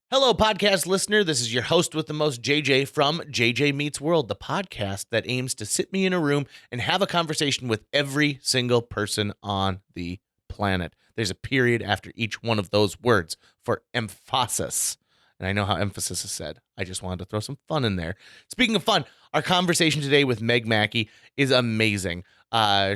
Hello, podcast listener. This is your host with the most, JJ from JJ Meets World, the podcast that aims to sit me in a room and have a conversation with every single person on the planet. There's a period after each one of those words for emphasis. And I know how emphasis is said. I just wanted to throw some fun in there. Speaking of fun, our conversation today with Meg Maki is amazing.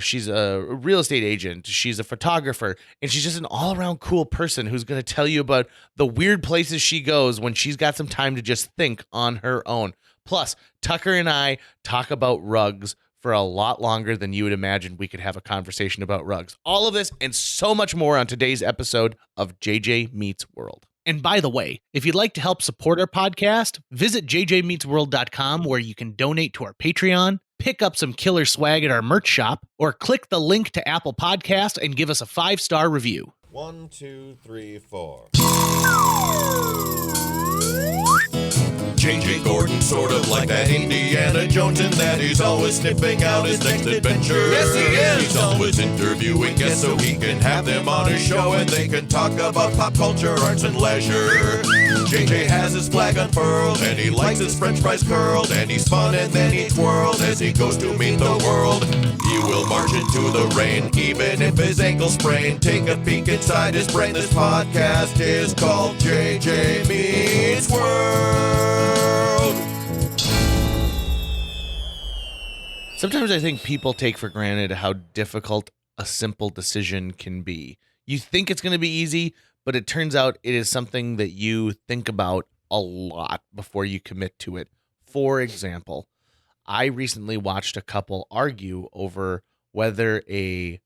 She's a real estate agent. She's a photographer, and she's just an all-around cool person who's going to tell you about the weird places she goes when she's got some time to just think on her own. Plus, Tucker and I talk about rugs for a lot longer than you would imagine we could have a conversation about rugs. All of this and so much more on today's episode of JJ Meets World. And by the way, if you'd like to help support our podcast, visit jjmeetsworld.com where you can donate to our Patreon, pick up some killer swag at our merch shop, or click the link to Apple Podcasts and give us a 5-star review. 1, 2, 3, 4. JJ Gordon, sort of like that Indiana Jones, in that he's always sniffing out his next adventure. Yes, he is. He's always interviewing guests so he can have them on his show and they can talk about pop culture, arts, and leisure. JJ has his flag unfurled and he likes his french fries curled, and he's fun and then he twirled as he goes to meet the world. He will march into the rain even if his ankle sprained. Take a peek inside his brain. This podcast is called JJ Meets World. Sometimes I think people take for granted how difficult a simple decision can be. You think it's going to be easy, but it turns out it is something that you think about a lot before you commit to it. For example, I recently watched a couple argue over whether a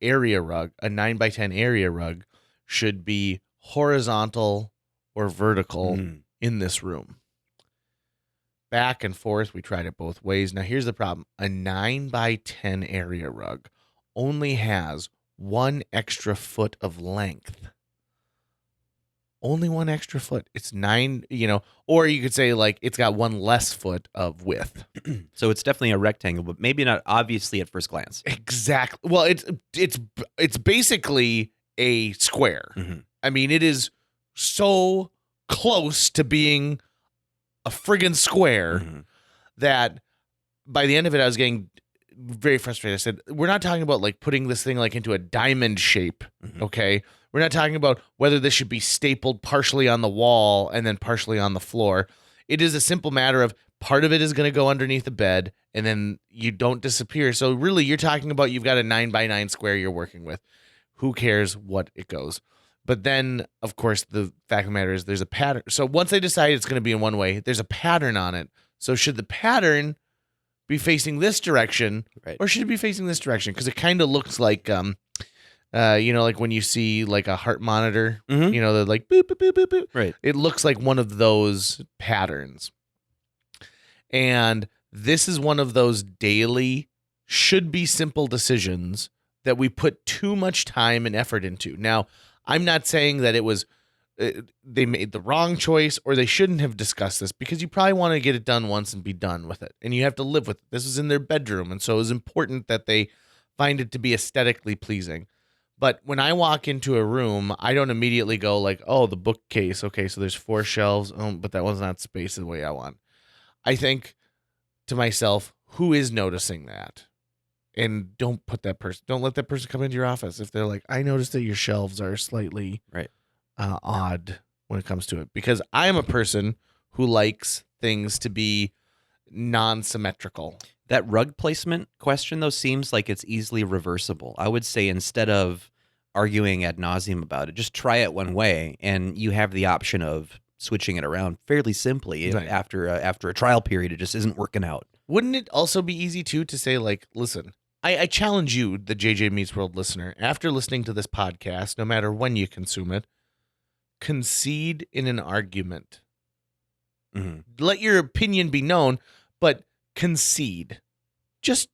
9x10 area rug should be horizontal or vertical in this room. Back and forth, we tried it both ways. Now, here's the problem. A 9x10 area rug only has 1 extra foot of length. Only 1 extra foot. It's 9, or you could say like it's got 1 less foot of width. So it's definitely a rectangle, but maybe not obviously at first glance. Exactly. Well, it's basically a square. Mm-hmm. I mean, it is so close to being a friggin' square that by the end of it, I was getting very frustrated. I said, we're not talking about like putting this thing like into a diamond shape. Okay. We're not talking about whether this should be stapled partially on the wall and then partially on the floor. It is a simple matter of part of it is going to go underneath the bed and then you don't disappear. So really you're talking about, you've got a 9x9 square you're working with. Who cares what it goes? But then, of course, the fact of the matter is there's a pattern. So once they decide it's going to be in one way, there's a pattern on it. So should the pattern be facing this direction, right, or should it be facing this direction? Because it kind of looks like, like when you see like a heart monitor, they're like boop, boop, boop, boop, boop. Right. It looks like one of those patterns. And this is one of those daily, should be simple decisions that we put too much time and effort into. Now, I'm not saying that it was they made the wrong choice or they shouldn't have discussed this, because you probably want to get it done once and be done with it. And you have to live with it. This is in their bedroom. And so it was important that they find it to be aesthetically pleasing. But when I walk into a room, I don't immediately go like, oh, the bookcase. Okay, so there's 4 shelves. Oh, but that was not spaced the way I want. I think to myself, who is noticing that? And don't let that person come into your office if they're like, I noticed that your shelves are slightly odd when it comes to it. Because I am a person who likes things to be non-symmetrical. That rug placement question, though, seems like it's easily reversible. I would say instead of arguing ad nauseum about it, just try it one way, and you have the option of switching it around fairly simply. Right. After a trial period, it just isn't working out. Wouldn't it also be easy, too, to say, like, listen, I challenge you, the JJ Meets World listener, after listening to this podcast, no matter when you consume it, concede in an argument. Let your opinion be known, but concede. Just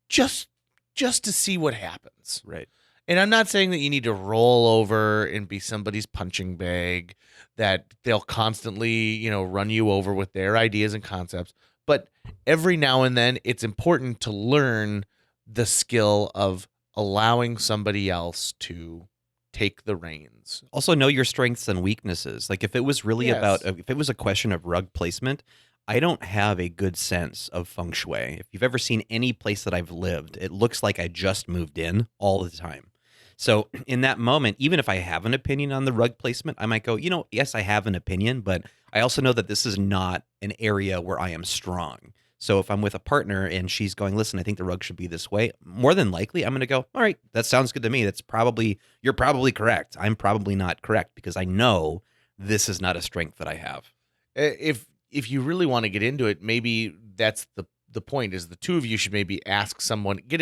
to see what happens. Right. And I'm not saying that you need to roll over and be somebody's punching bag, that they'll constantly, run you over with their ideas and concepts. But every now and then, it's important to learn the skill of allowing somebody else to take the reins. Also know your strengths and weaknesses. Like if it was really Yes. if it was a question of rug placement, I don't have a good sense of feng shui. If you've ever seen any place that I've lived, it looks like I just moved in all the time. So in that moment, even if I have an opinion on the rug placement, I might go, yes, I have an opinion, but I also know that this is not an area where I am strong. So if I'm with a partner and she's going, listen, I think the rug should be this way, more than likely I'm going to go, all right, that sounds good to me. You're probably correct. I'm probably not correct because I know this is not a strength that I have. If you really want to get into it, maybe that's the point is the two of you should maybe ask someone, get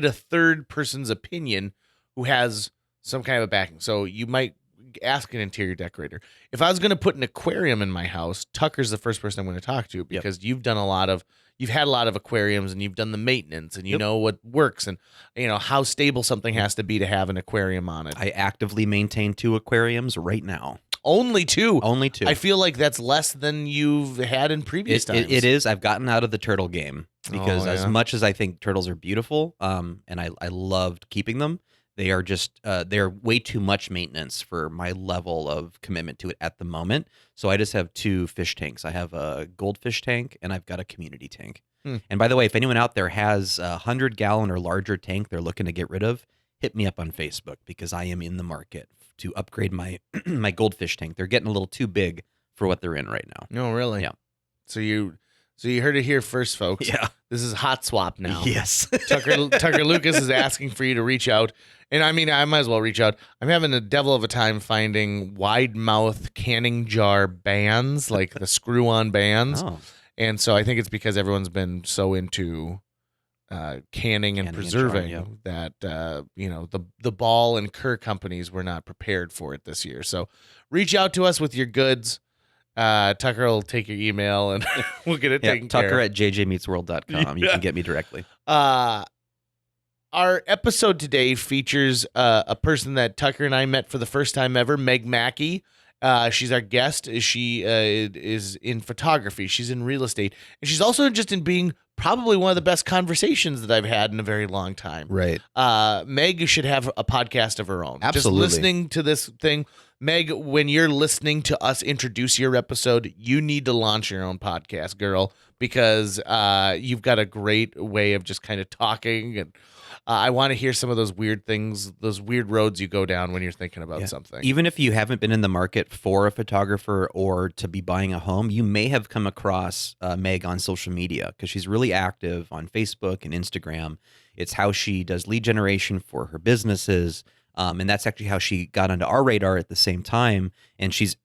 a third person's opinion who has some kind of a backing. So you might ask an interior decorator. If I was going to put an aquarium in my house, Tucker's the first person I'm going to talk to because you've had a lot of aquariums and you've done the maintenance and you know what works and how stable something has to be to have an aquarium on it. I actively maintain 2 aquariums right now. Only 2. Only 2. I feel like that's less than you've had in previous times. It is. I've gotten out of the turtle game because as yeah. much as I think turtles are beautiful, and I loved keeping them, they are just they're way too much maintenance for my level of commitment to it at the moment. So I just have 2 fish tanks. I have a goldfish tank and I've got a community tank. And by the way, if anyone out there has a 100-gallon or larger tank they're looking to get rid of, hit me up on Facebook because I am in the market to upgrade my my goldfish tank. They're getting a little too big for what they're in right now. No, really? Yeah. So you heard it here first, folks. Yeah. This is hot swap now. Yes. Tucker Lucas is asking for you to reach out. And I mean, I might as well reach out. I'm having a devil of a time finding wide mouth canning jar bands, like the screw-on bands. Oh. And so I think it's because everyone's been so into canning and preserving that the ball and Kerr companies were not prepared for it this year. So reach out to us with your goods. Tucker will take your email and we'll get it taken care of. Tucker at jjmeetsworld.com. You can get me directly. Our episode today features a person that Tucker and I met for the first time ever, Meg Maki. She's our guest. She is in photography. She's in real estate. And she's also just in being probably one of the best conversations that I've had in a very long time. Right. Meg should have a podcast of her own. Absolutely. Just listening to this thing. Meg, when you're listening to us introduce your episode, you need to launch your own podcast, girl, because you've got a great way of just kind of talking. And I want to hear some of those weird things, those weird roads you go down when you're thinking about something. Even if you haven't been in the market for a photographer or to be buying a home, you may have come across Meg on social media because she's really active on Facebook and Instagram. It's how she does lead generation for her businesses. And that's actually how she got onto our radar at the same time. And she's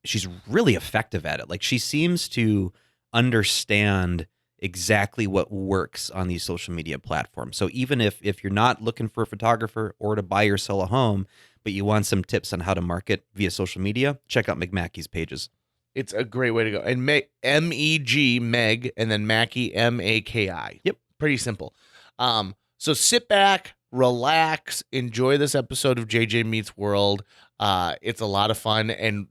really effective at it. Like she seems to understand exactly what works on these social media platforms. So even if you're not looking for a photographer or to buy or sell a home, but you want some tips on how to market via social media, check out Meg Maki's pages. It's a great way to go. And M-E-G, Meg, and then Maki, M-A-K-I. Yep. Pretty simple. So sit back, relax, enjoy this episode of JJ Meets World. It's a lot of fun. And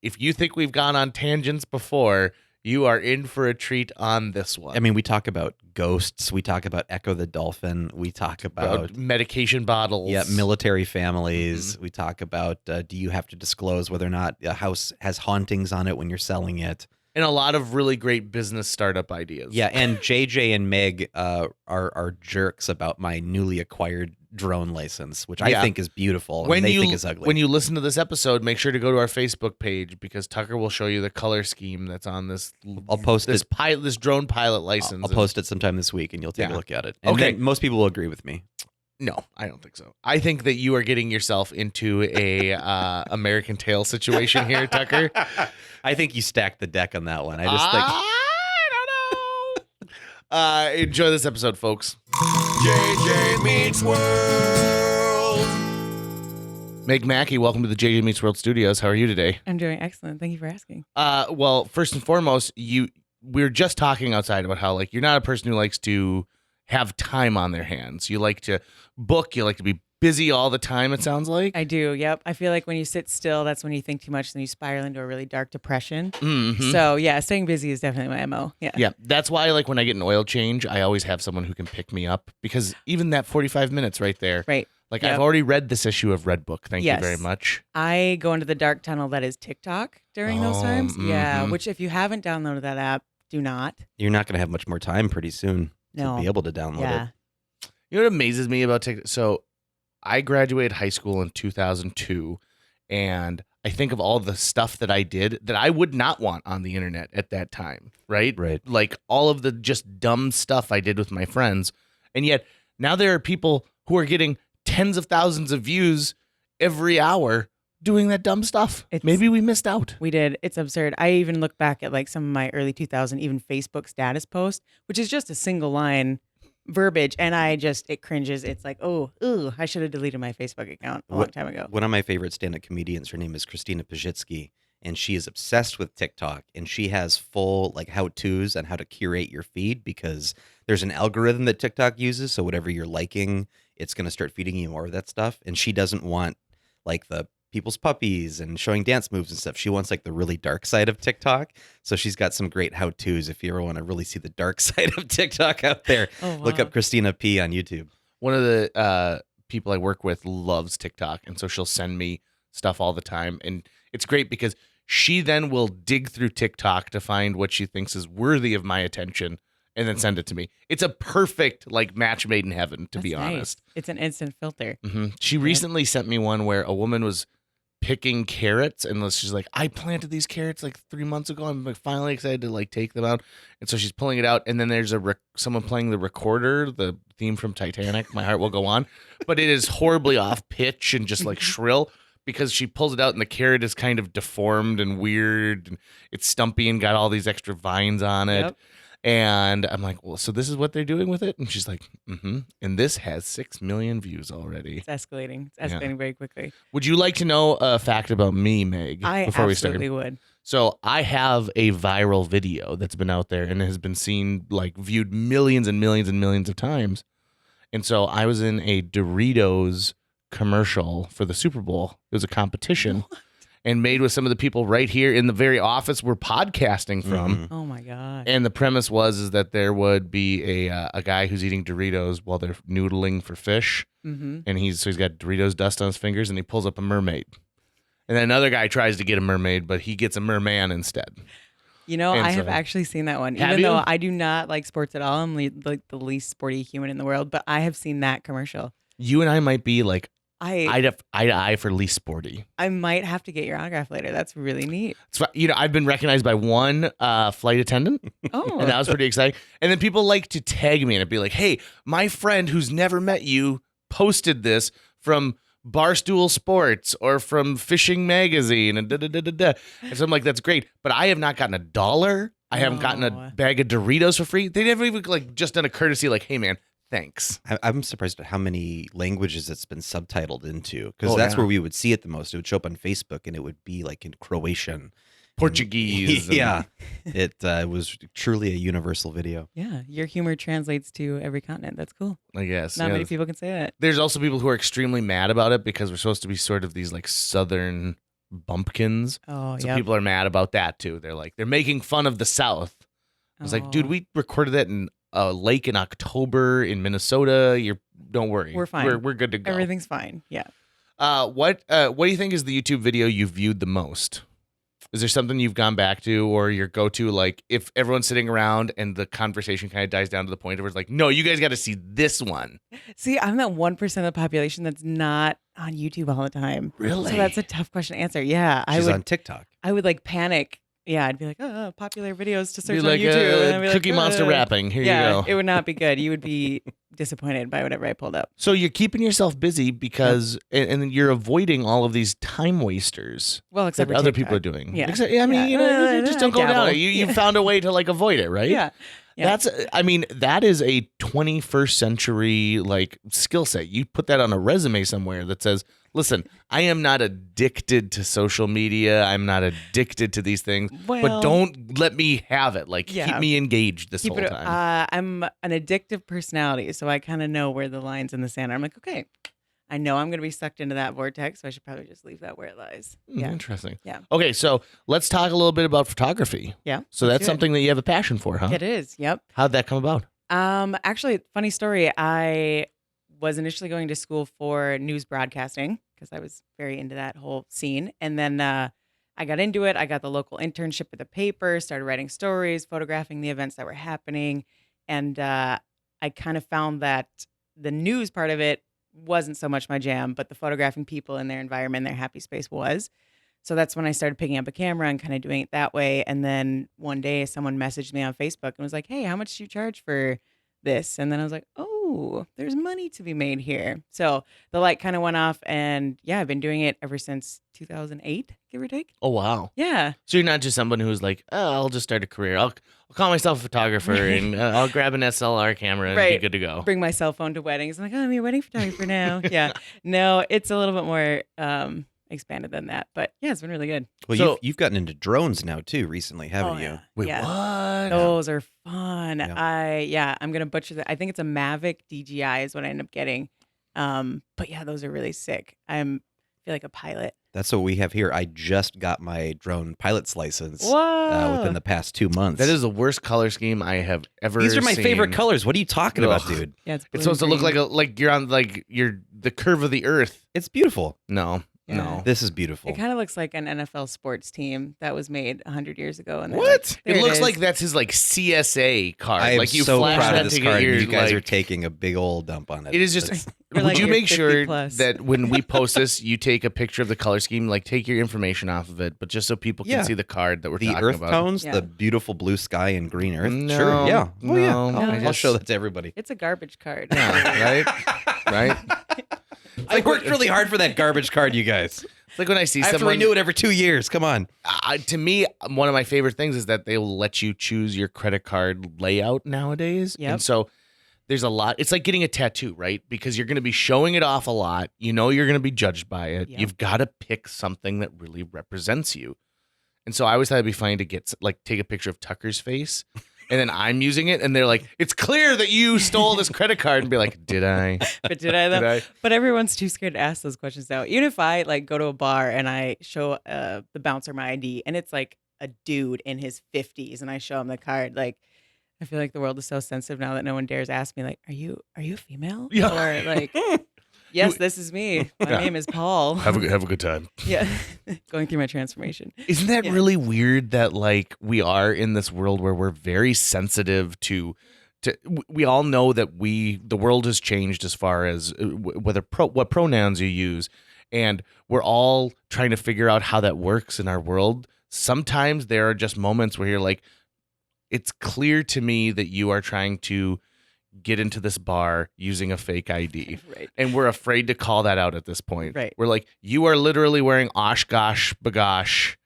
if you think we've gone on tangents before, you are in for a treat on this one. I mean, we talk about ghosts. We talk about Ecco the Dolphin. We talk about medication bottles. Yeah, military families. Mm-hmm. We talk about do you have to disclose whether or not a house has hauntings on it when you're selling it? And a lot of really great business startup ideas. Yeah, and JJ and Meg are jerks about my newly acquired drone license, which I think is beautiful and they think is ugly. When you listen to this episode, make sure to go to our Facebook page because Tucker will show you the color scheme that's on this. I'll post this drone pilot license. I'll post it sometime this week and you'll take a look at it. And then most people will agree with me. No, I don't think so. I think that you are getting yourself into a American Tail situation here, Tucker. I think you stacked the deck on that one. I don't know. Enjoy this episode, folks. JJ Meets World. Meg Maki, welcome to the JJ Meets World Studios. How are you today? I'm doing excellent. Thank you for asking. Well, first and foremost, we were just talking outside about how you're not a person who likes to have time on their hands. You like to book. You like to be busy all the time, it sounds like. I do, yep. I feel like when you sit still, that's when you think too much, then you spiral into a really dark depression. Mm-hmm. So, yeah, staying busy is definitely my MO. Yeah. Yeah, that's why, when I get an oil change, I always have someone who can pick me up because even that 45 minutes right there, right. Like, Yep. I've already read this issue of Red Book. Thank you Yes. very much. I go into the dark tunnel that is TikTok during those times. Yeah, Mhm. which if you haven't downloaded that app, do not. You're not going to have much more time pretty soon No. to be able to download Yeah. it. You know what amazes me about TikTok? So I graduated high school in 2002, and I think of all the stuff that I did that I would not want on the internet at that time, right? Right. Like all of the just dumb stuff I did with my friends. And yet now there are people who are getting tens of thousands of views every hour doing that dumb stuff. Maybe we missed out. We did. It's absurd. I even look back at like some of my early 2000 even Facebook status posts, which is just a single line verbiage, and it cringes. It's like, oh, ooh, I should have deleted my Facebook account a long time ago. One of my favorite stand-up comedians, her name is Christina Pajitsky, and she is obsessed with TikTok, and she has full like how-tos on how to curate your feed because there's an algorithm that TikTok uses, so whatever you're liking, it's going to start feeding you more of that stuff, and she doesn't want like the people's puppies and showing dance moves and stuff. She wants like the really dark side of TikTok. So she's got some great how-tos if you ever want to really see the dark side of TikTok out there. Oh, wow. Look up Christina P on YouTube. One of the people I work with loves TikTok, and so she'll send me stuff all the time. And it's great because she then will dig through TikTok to find what she thinks is worthy of my attention and then send it to me. It's a perfect like match made in heaven, to be That's nice. honest. It's an instant filter. She recently sent me one where a woman was picking carrots, and she's like, I planted these carrots like 3 months ago. I'm like finally excited to like take them out. And so she's pulling it out, and then there's someone playing the recorder, the theme from Titanic, My Heart Will Go On, but it is horribly off pitch and just like shrill because she pulls it out and the carrot is kind of deformed and weird, and it's stumpy and got all these extra vines on it. Yep. And I'm like, well, so this is what they're doing with it? And she's like, and this has 6 million views already. It's escalating. It's escalating very quickly. Would you like to know a fact about me, Meg? I before absolutely we start? would. So I have a viral video that's been out there and has been seen, like viewed millions and millions and millions of times. And so I was in a Doritos commercial for the Super Bowl. It was a competition. And made with some of the people right here in the very office we're podcasting from. Oh my god! And the premise is that there would be a guy who's eating Doritos while they're noodling for fish, and he's got Doritos dust on his fingers, and he pulls up a mermaid. And then another guy tries to get a mermaid, but he gets a merman instead. You know, And I so- have actually seen that one. Have Even though you? I do not like sports at all, I'm like the least sporty human in the world. But I have seen that commercial. You and I might be like I eye to eye for least sporty. I might have to get your autograph later. That's really neat. So, I've been recognized by one flight attendant, Oh, and that was pretty exciting. And then people like to tag me and it'd be like, hey, my friend who's never met you posted this from Barstool Sports or from Fishing Magazine and da-da-da-da-da. And so I'm like, that's great. But I have not gotten $1. I haven't gotten a No. bag of Doritos for free. They never even like just done a courtesy like, hey, man, thanks. I'm surprised at how many languages it's been subtitled into because Oh, that's yeah. where we would see it the most. It would show up on Facebook and it would be like in Croatian. Portuguese. and- Yeah. It was truly a universal video. yeah. Your humor translates to every continent. That's cool. I guess. Not yeah. many people can say that. There's also people who are extremely mad about it because we're supposed to be sort of these like Southern bumpkins. Oh, So yeah. people are mad about that too. They're like, they're making fun of the South. I was like, dude, we recorded that in a lake in October in Minnesota. Don't worry. We're fine. We're good to go. Everything's fine. Yeah. What do you think is the YouTube video you've viewed the most? Is there something you've gone back to or your go-to, like if everyone's sitting around and the conversation kind of dies down to the point where it's like, no, you guys got to see this one. See, I'm that 1% of the population that's not on YouTube all the time. Really? So that's a tough question to answer. Yeah. She's on TikTok. I would like panic. Yeah, I'd be like, oh, popular videos to search Be like on YouTube. And I'd be Cookie like, Monster "Ugh." rapping. Here Yeah, you go. it would not be good. You would be disappointed by whatever I pulled up. So you're keeping yourself busy because, and then you're avoiding all of these time wasters Well, except that for other TikTok. people are doing. Yeah. I mean, Yeah. just don't go down Dabble. it. You found a way to like avoid it, right? Yeah. Yeah. That is a 21st century like skill set. You put that on a resume somewhere that says, listen, I am not addicted to social media. I'm not addicted to these things, but Well- don't let me have it. Like Yeah. keep me engaged this Keep whole it, time. I'm an addictive personality, so I kind of know where the lines in the sand are. I'm like, okay, I know I'm going to be sucked into that vortex, so I should probably just leave that where it lies. Yeah. Interesting. Yeah. Okay, so let's talk a little bit about photography. Yeah. So let's that's do it. something that you have a passion for, huh? It is. Yep. How'd that come about? Actually, funny story. I was initially going to school for news broadcasting because I was very into that whole scene. And then I got into it. I got the local internship at the paper, started writing stories, photographing the events that were happening. And I kind of found that the news part of it wasn't so much my jam, but the photographing people in their environment, their happy space was. So that's when I started picking up a camera and kind of doing it that way. And then one day someone messaged me on Facebook and was like, hey, how much do you charge for this? And then I was like, oh, there's money to be made here. So the light kind of went off, and yeah, I've been doing it ever since 2008, give or take. Oh, wow. Yeah. So you're not just someone who's like, oh, I'll just start a career. I'll call myself a photographer and I'll grab an SLR camera and be good to go. Bring my cell phone to weddings. I'm like, oh, I'm your wedding photographer now. Yeah. No, it's a little bit more expanded than that. But yeah, it's been really good. Well, So- you've gotten into drones now too recently, haven't Oh, you? yeah. Wait, Yeah. what? Those are fun. Yeah. I'm gonna butcher that. I think it's a Mavic DJI is what I end up getting. But yeah, those are really sick. I feel like a pilot. That's what we have here. I just got my drone pilot's license Whoa. within the past 2 months. That is the worst color scheme I have ever These are my seen. favorite colors. What are you talking about, Ugh. dude? Yeah, it's It's supposed to look green. like you're on you're the curve of the earth. It's beautiful. No. Yeah. No. This is beautiful. It kind of looks like an NFL sports team that was made 100 years ago. And they're What? like, there It looks is. like that's his CSA card. I am like you so flash proud that of this to card. get your, And you guys like, are taking a big old dump on it. It is just. That's- You're Would like, you you're make 50 sure plus. that when we post this, you take a picture of the color scheme, like take your information off of it, but just so people can Yeah. see the card that we're the talking earth about. tones, Yeah. the beautiful blue sky and green earth. No, Sure. Yeah. Oh, yeah. no, I'll, I I'll just- show that to everybody. It's a garbage card. Yeah, right? I worked really hard for that garbage card, you guys. It's like when I see I have to someone. renew it every 2 years. Come on. To me, one of my favorite things is that they will let you choose your credit card layout nowadays. Yep. And so there's a lot. It's like getting a tattoo, right? Because you're going to be showing it off a lot. You know you're going to be judged by it. Yep. You've got to pick something that really represents you. And so I always thought it'd be funny to take a picture of Tucker's face. And then I'm using it, and they're like, "It's clear that you stole this credit card." And be like, "Did I? But did I though? Did I?" But everyone's too scared to ask those questions now. Even if I like go to a bar and I show the bouncer my ID, and it's like a dude in his 50s, and I show him the card, like I feel like the world is so sensitive now that no one dares ask me, like, "Are you a female?" Yeah. Or like, "Yes, this is me. My Yeah. name is Paul." Have a good time. Yeah, going through my transformation. Isn't that Yeah. really weird that like we are in this world where we're very sensitive to we all know that the world has changed as far as what pronouns you use, and we're all trying to figure out how that works in our world. Sometimes there are just moments where you're like, it's clear to me that you are trying to get into this bar using a fake ID. Right. And we're afraid to call that out at this point. Right. We're like, you are literally wearing Oshkosh Bagosh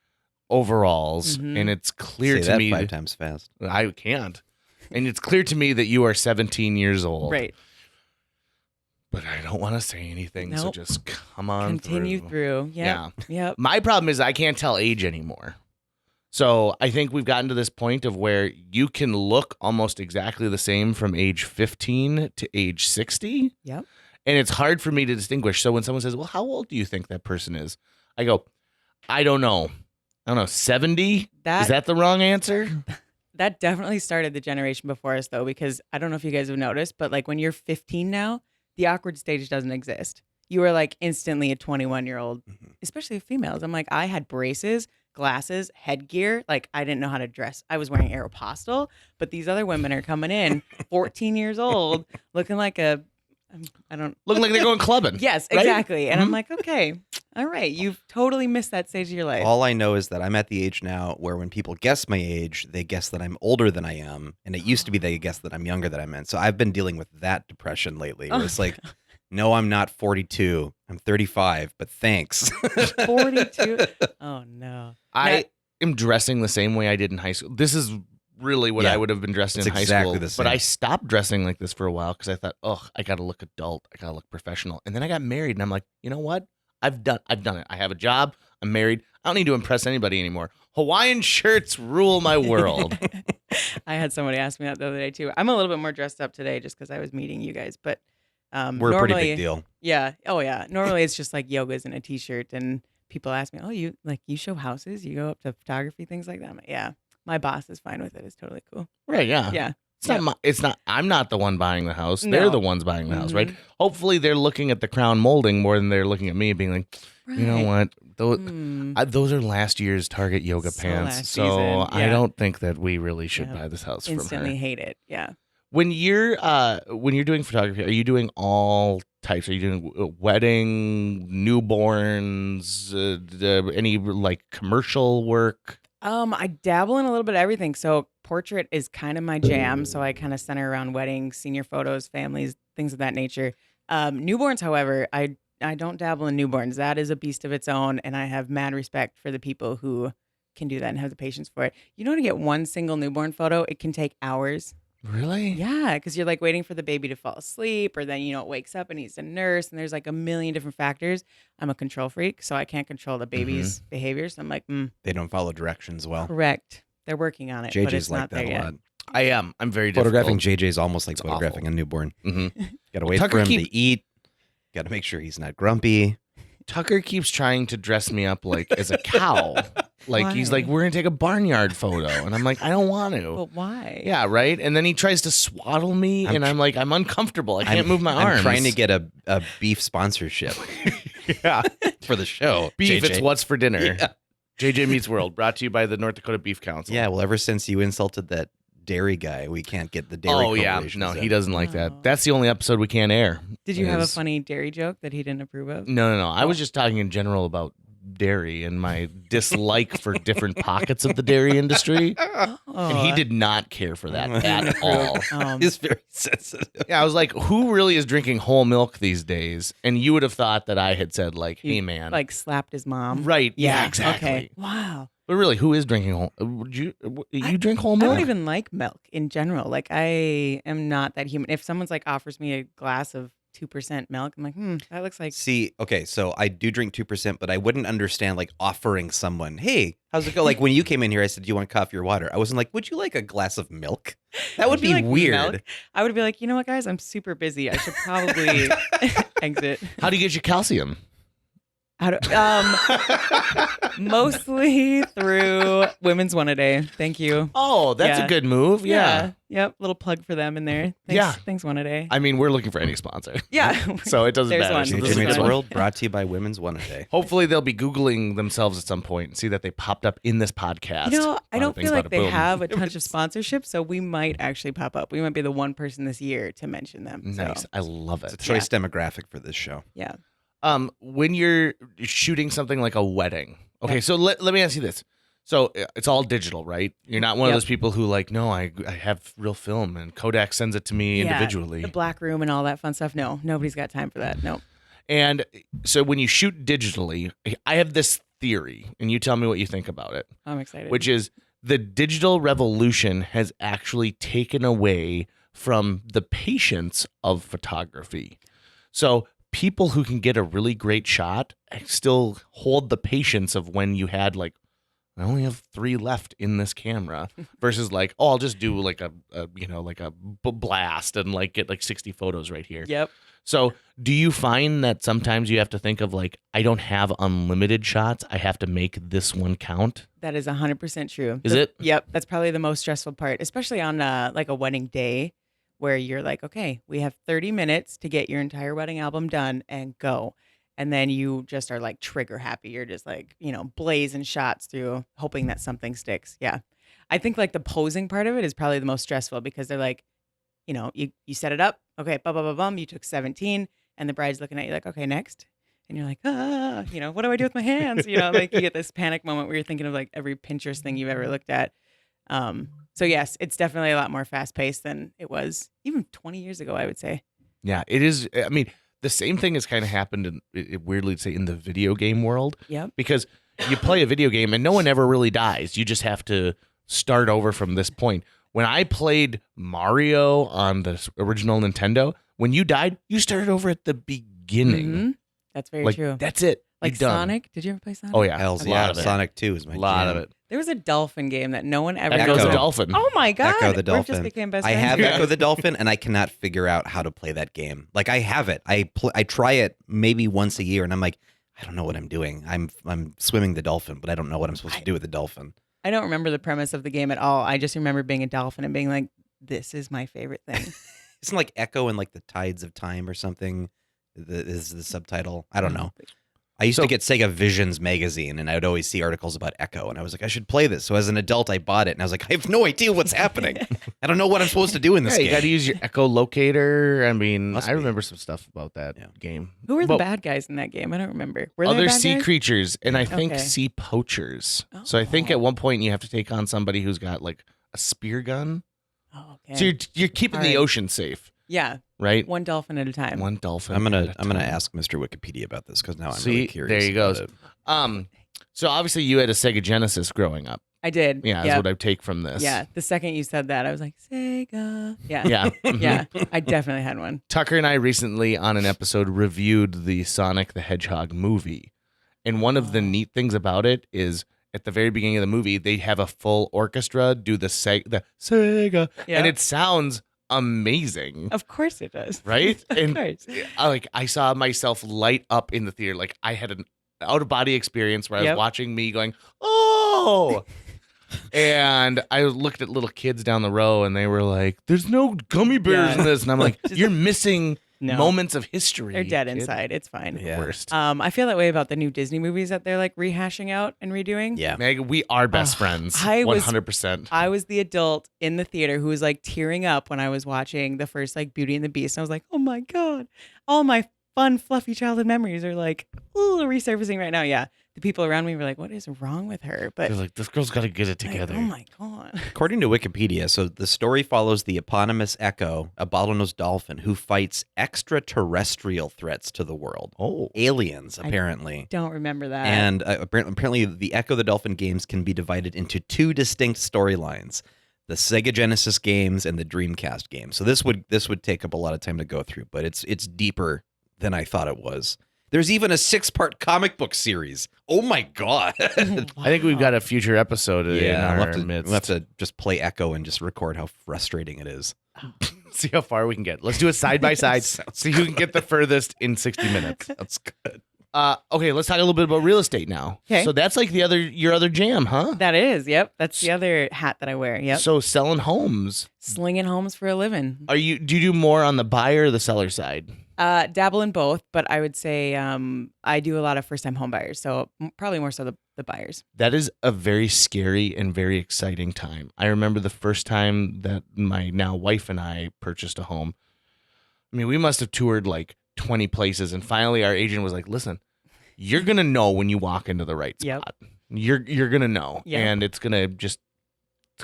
overalls, Mhm. and it's clear Say to that me 5 times fast. I can't. And it's clear to me that you are 17 years old. Right. But I don't want to say anything, so Nope. just come on Continue through. Yeah. Yep. My problem is I can't tell age anymore. So I think we've gotten to this point of where you can look almost exactly the same from age 15 to age 60. Yep. And it's hard for me to distinguish. So when someone says, well, how old do you think that person is? I go, I don't know. 70? Is that the wrong answer? That definitely started the generation before us, though, because I don't know if you guys have noticed, but like when you're 15 now, the awkward stage doesn't exist. You are like instantly a 21-year-old, especially females. I'm like, I had braces, glasses, headgear. Like I didn't know how to dress. I was wearing Aeropostale, but these other women are coming in 14 years old, looking like I don't. Looking like they're going clubbing. Yes, right? exactly. And I'm like, okay, all right. You've totally missed that stage of your life. All I know is that I'm at the age now where when people guess my age, they guess that I'm older than I am. And it used to be they guess that I'm younger than I'm in. So I've been dealing with that depression lately. Where it's like, no, I'm not 42. I'm 35, but thanks. 42. Oh, no. I am dressing the same way I did in high school. This is really what Yeah, I would have been dressed in it's high exactly school. the same. But I stopped dressing like this for a while because I thought, oh, I got to look adult. I got to look professional. And then I got married and I'm like, you know what? I've done it. I have a job. I'm married. I don't need to impress anybody anymore. Hawaiian shirts rule my world. I had somebody ask me that the other day, too. I'm a little bit more dressed up today just because I was meeting you guys. But We're normally, a pretty big deal. Yeah. Oh, yeah. Normally, it's just like yogas and a T-shirt. And people ask me, oh, you show houses? You go up to photography, things like that? I'm like, yeah. My boss is fine with it. It's totally cool. Right, yeah. Yeah. It's not. I'm not the one buying the house. No. They're the ones buying the house, right? Hopefully, they're looking at the crown molding more than they're looking at me, and being like, you know what? Those are last year's Target yoga pants. last So season. I Yeah. don't think that we really should buy this house Instantly from her. hate it. Yeah. When you're doing photography, are you doing all types? Are you doing wedding, newborns, any like commercial work? I dabble in a little bit of everything. So portrait is kind of my jam. So I kind of center around weddings, senior photos, families, things of that nature. Newborns, however, I don't dabble in newborns. That is a beast of its own, and I have mad respect for the people who can do that and have the patience for it. You know, to get one single newborn photo, it can take hours. Really? Yeah, because you're like waiting for the baby to fall asleep, or then it wakes up and needs a nurse, and there's like a million different factors. I'm a control freak, so I can't control the baby's behaviors. I'm like, They don't follow directions well. correct. They're working on it, but it's JJ's like not that there a yet. lot. I am. I'm very Photographing difficult. JJ's almost like It's photographing awful. a newborn. Mm-hmm. Got to wait Tucker for him keep- to eat. Got to make sure he's not grumpy. Tucker keeps trying to dress me up like as a cow. Like he's Why? like, we're gonna take a barnyard photo, and I'm like, I don't want to. But why? Yeah, right. And then he tries to swaddle me, and I'm like, I'm uncomfortable. I can't move my arms. I'm trying to get a beef sponsorship yeah, for the show. beef. JJ. It's what's for dinner. Yeah. JJ Meets World, brought to you by the North Dakota Beef Council. Yeah, well, ever since you insulted that dairy guy, we can't get the dairy. Oh yeah, corporations no, in. he doesn't like Oh. that. That's the only episode we can't air. Did you have a is- funny dairy joke that he didn't approve of? No. I was just talking in general about dairy and my dislike for different pockets of the dairy industry, Oh. and he did not care for that at all. He's very sensitive. Yeah, I was like, who really is drinking whole milk these days? And you would have thought that I had said like, hey man, like slapped his mom. right? Yeah, exactly. Okay. Wow. But really, who is drinking whole? Would you drink whole I milk? don't even like milk in general. Like I am not that human. If someone's like offers me a glass of 2% milk, I'm like, that looks like. See, okay, so I do drink 2%, but I wouldn't understand like offering someone, hey, how's it go? Like when you came in here, I said, do you want coffee or water? I wasn't like, would you like a glass of milk? That would Would you be like weird. milk? I would be like, you know what, guys, I'm super busy. I should probably exit. How do you get your calcium? How mostly through Women's One a Day. Thank you. Oh, that's Yeah. a good move. Yeah. Yep. Little plug for them in there. Thanks, Yeah. Thanks, One a Day. I mean, we're looking for any sponsor. Yeah. So it doesn't There's matter. one. So JJ this is Meets good. World, brought to you by Women's One a Day. Hopefully, they'll be Googling themselves at some point and see that they popped up in this podcast. You know, I Bada don't bing, feel like bada they boom. have a bunch of sponsorships, so we might actually pop up. We might be the one person this year to mention them. So, Nice. I love It's a it. choice demographic for this show. yeah. When you're shooting something like a wedding, okay, Yeah. so let me ask you this. So it's all digital, right? You're not one of Yep. those people who like, no, I have real film and Kodak sends it to me Yeah, individually. The black room and all that fun stuff. No, nobody's got time for that. No. And so when you shoot digitally, I have this theory, and you tell me what you think about it, I'm excited. which is the digital revolution has actually taken away from the patience of photography. So people who can get a really great shot still hold the patience of when you had like, I only have 3 left in this camera versus like, oh, I'll just do like a blast and like get like 60 photos right here. Yep. So do you find that sometimes you have to think of like, I don't have unlimited shots. I have to make this one count. That is 100% true. Is it? Yep. That's probably the most stressful part, especially on like a wedding day where you're like, okay, we have 30 minutes to get your entire wedding album done and go. And then you just are like trigger happy. You're just like, blazing shots through, hoping that something sticks. Yeah. I think like the posing part of it is probably the most stressful because they're like, you set it up. Okay, bum. You took 17 and the bride's looking at you like, okay, next. And you're like, what do I do with my hands? Like you get this panic moment where you're thinking of like every Pinterest thing you've ever looked at. So yes, it's definitely a lot more fast paced than it was even 20 years ago, I would say. Yeah, it is. I mean, the same thing has kind of happened weirdly to say in the video game world. Yep. Because you play a video game and no one ever really dies. You just have to start over from this point. When I played Mario on the original Nintendo, when you died, you started over at the beginning. Mhm. That's very Like true. that's it. Like You're done. Sonic. Did you ever play Sonic? Oh yeah, Hell's a yeah, lot of it. Sonic 2 is my A lot jam. of it. There was a dolphin game that no one ever Echo Echo. the Dolphin. Oh my God. Echo the We Dolphin. just became best I friends. have Yeah. Echo the Dolphin, and I cannot figure out how to play that game. Like I have it. I try it maybe once a year, and I'm like, I don't know what I'm doing. I'm swimming the dolphin, but I don't know what I'm supposed to do with the dolphin. I don't remember the premise of the game at all. I just remember being a dolphin and being like, this is my favorite thing. Isn't like Echo and like the Tides of Time or something? Is the subtitle? I don't know. I used to get Sega Visions magazine, and I would always see articles about Echo, and I was like, I should play this. So as an adult, I bought it, and I was like, I have no idea what's happening. I don't know what I'm supposed to do in this game. You got to use your echolocator. I mean, Must I be. remember some stuff about that game. Who were the Well, bad guys in that game? I don't remember. Were there Other bad sea guys? creatures, and I think Okay. sea poachers. So I think Oh. at one point you have to take on somebody who's got like a spear gun. Oh, okay. So you're keeping the Alright. ocean safe, Yeah, right? one dolphin at a time. One dolphin. I'm at a gonna time. ask Mr. Wikipedia about this because now I'm See, really curious. there you about go. it. So obviously you had a Sega Genesis growing up. I did. Yeah, that's Yep. what I take from this. Yeah. The second you said that, I was like, Sega. Yeah. Yeah. Mhm. Yeah. I definitely had one. Tucker and I recently on an episode reviewed the Sonic the Hedgehog movie. And one of the neat things about it is at the very beginning of the movie, they have a full orchestra do the Sega, Yeah. and it sounds amazing. Of course it does. Right? Of And course. I saw myself light up in the theater. Like I had an out of body experience where I was Yep. watching me going, oh. And I looked at little kids down the row and they were like, there's no gummy bears Yeah. in this. And I'm like, you're missing No. moments of history. They're dead kid." inside. It's fine. The Yeah. worst. I feel that way about the new Disney movies that they're like rehashing out and redoing. Yeah. Meg, we are best friends. I was- 100%. I was the adult in the theater who was like tearing up when I was watching the first like Beauty and the Beast. And I was like, oh my God, all my fun, fluffy childhood memories are like, ooh, resurfacing right now. Yeah. The people around me were like, what is wrong with her? But They're like, this girl's got to get it like, together. oh my God. According to Wikipedia, so the story follows the eponymous Echo, a bottlenose dolphin who fights extraterrestrial threats to the world. Oh. Aliens, I- apparently. Don't remember that. And apparently, the Ecco the Dolphin games can be divided into two distinct storylines: the Sega Genesis games and the Dreamcast games. So this would take up a lot of time to go through, but it's deeper than I thought it was. There's even a 6-part comic book series. Oh my God! I think we've got a future episode in yeah, our we'll midst. have to just play Echo and just record how frustrating it is. See how far we can get. Let's do it side by side. Sounds See who can get the furthest in 60 minutes. That's good. Okay, let's talk a little bit about real estate now. Okay. So that's like your other jam, huh? That is. Yep. That's the other hat that I wear. Yep. So selling homes. Slinging homes for a living. Do you do more on the buyer or the seller side? Dabble in both, but I would say I do a lot of first-time home buyers, so probably more so the buyers. That is a very scary and very exciting time. I remember the first time that my now wife and I purchased a home. I mean, we must have toured like 20 places, and finally our agent was like, listen, you're going to know when you walk into the right Yep. spot. You're going to know. Yep. And it's going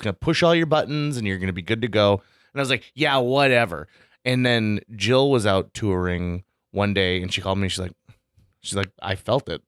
to push all your buttons and you're going to be good to go. And I was like, yeah, whatever. And then Jill was out touring one day and she called me. She's like, I felt it.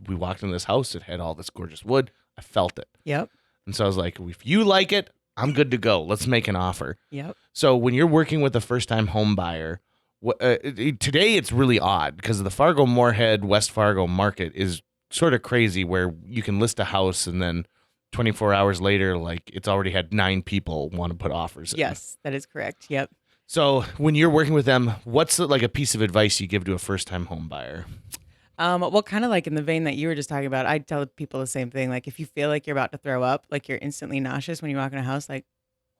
We walked into this house. It had all this gorgeous wood. I felt it. Yep. And so I was like, if you like it, I'm good to go. Let's make an offer. Yep. So when you're working with a first-time home buyer, today it's really odd because the Fargo-Moorhead, West Fargo market is sort of crazy where you can list a house and then 24 hours later, like it's already had 9 people want to put offers in. Yes, that is correct. Yep. So when you're working with them, what's like a piece of advice you give to a first-time home buyer? Well, kind of like in the vein that you were just talking about, I tell people the same thing. Like if you feel like you're about to throw up, like you're instantly nauseous when you walk in a house, like,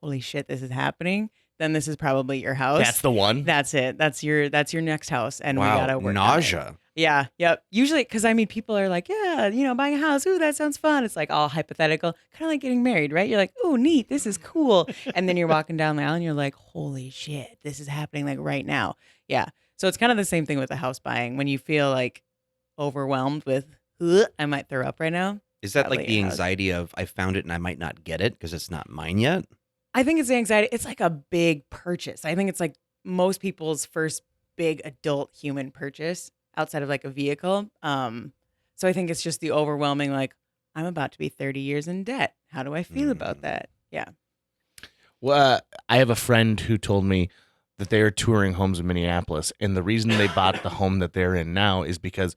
holy shit, this is happening, then this is probably your house. That's the one. That's it. That's your next house. And Wow, we gotta work on it. nausea. Yeah. Yep. Usually, because I mean, people are like, yeah, buying a house. Ooh, that sounds fun. It's like all hypothetical, kind of like getting married, right? You're like, oh, neat. This is cool. And then you're walking down the aisle and you're like, holy shit, this is happening like right now. Yeah. So it's kind of the same thing with a house buying. When you feel like overwhelmed with, I might throw up right now. Is that like Probably the your house. anxiety of I found it and I might not get it because it's not mine yet? I think it's the anxiety. It's like a big purchase. I think it's like most people's first big adult human purchase outside of like a vehicle. So I think it's just the overwhelming, like, I'm about to be 30 years in debt. How do I feel about that? Yeah. Well, I have a friend who told me that they are touring homes in Minneapolis, and the reason they bought the home that they're in now is because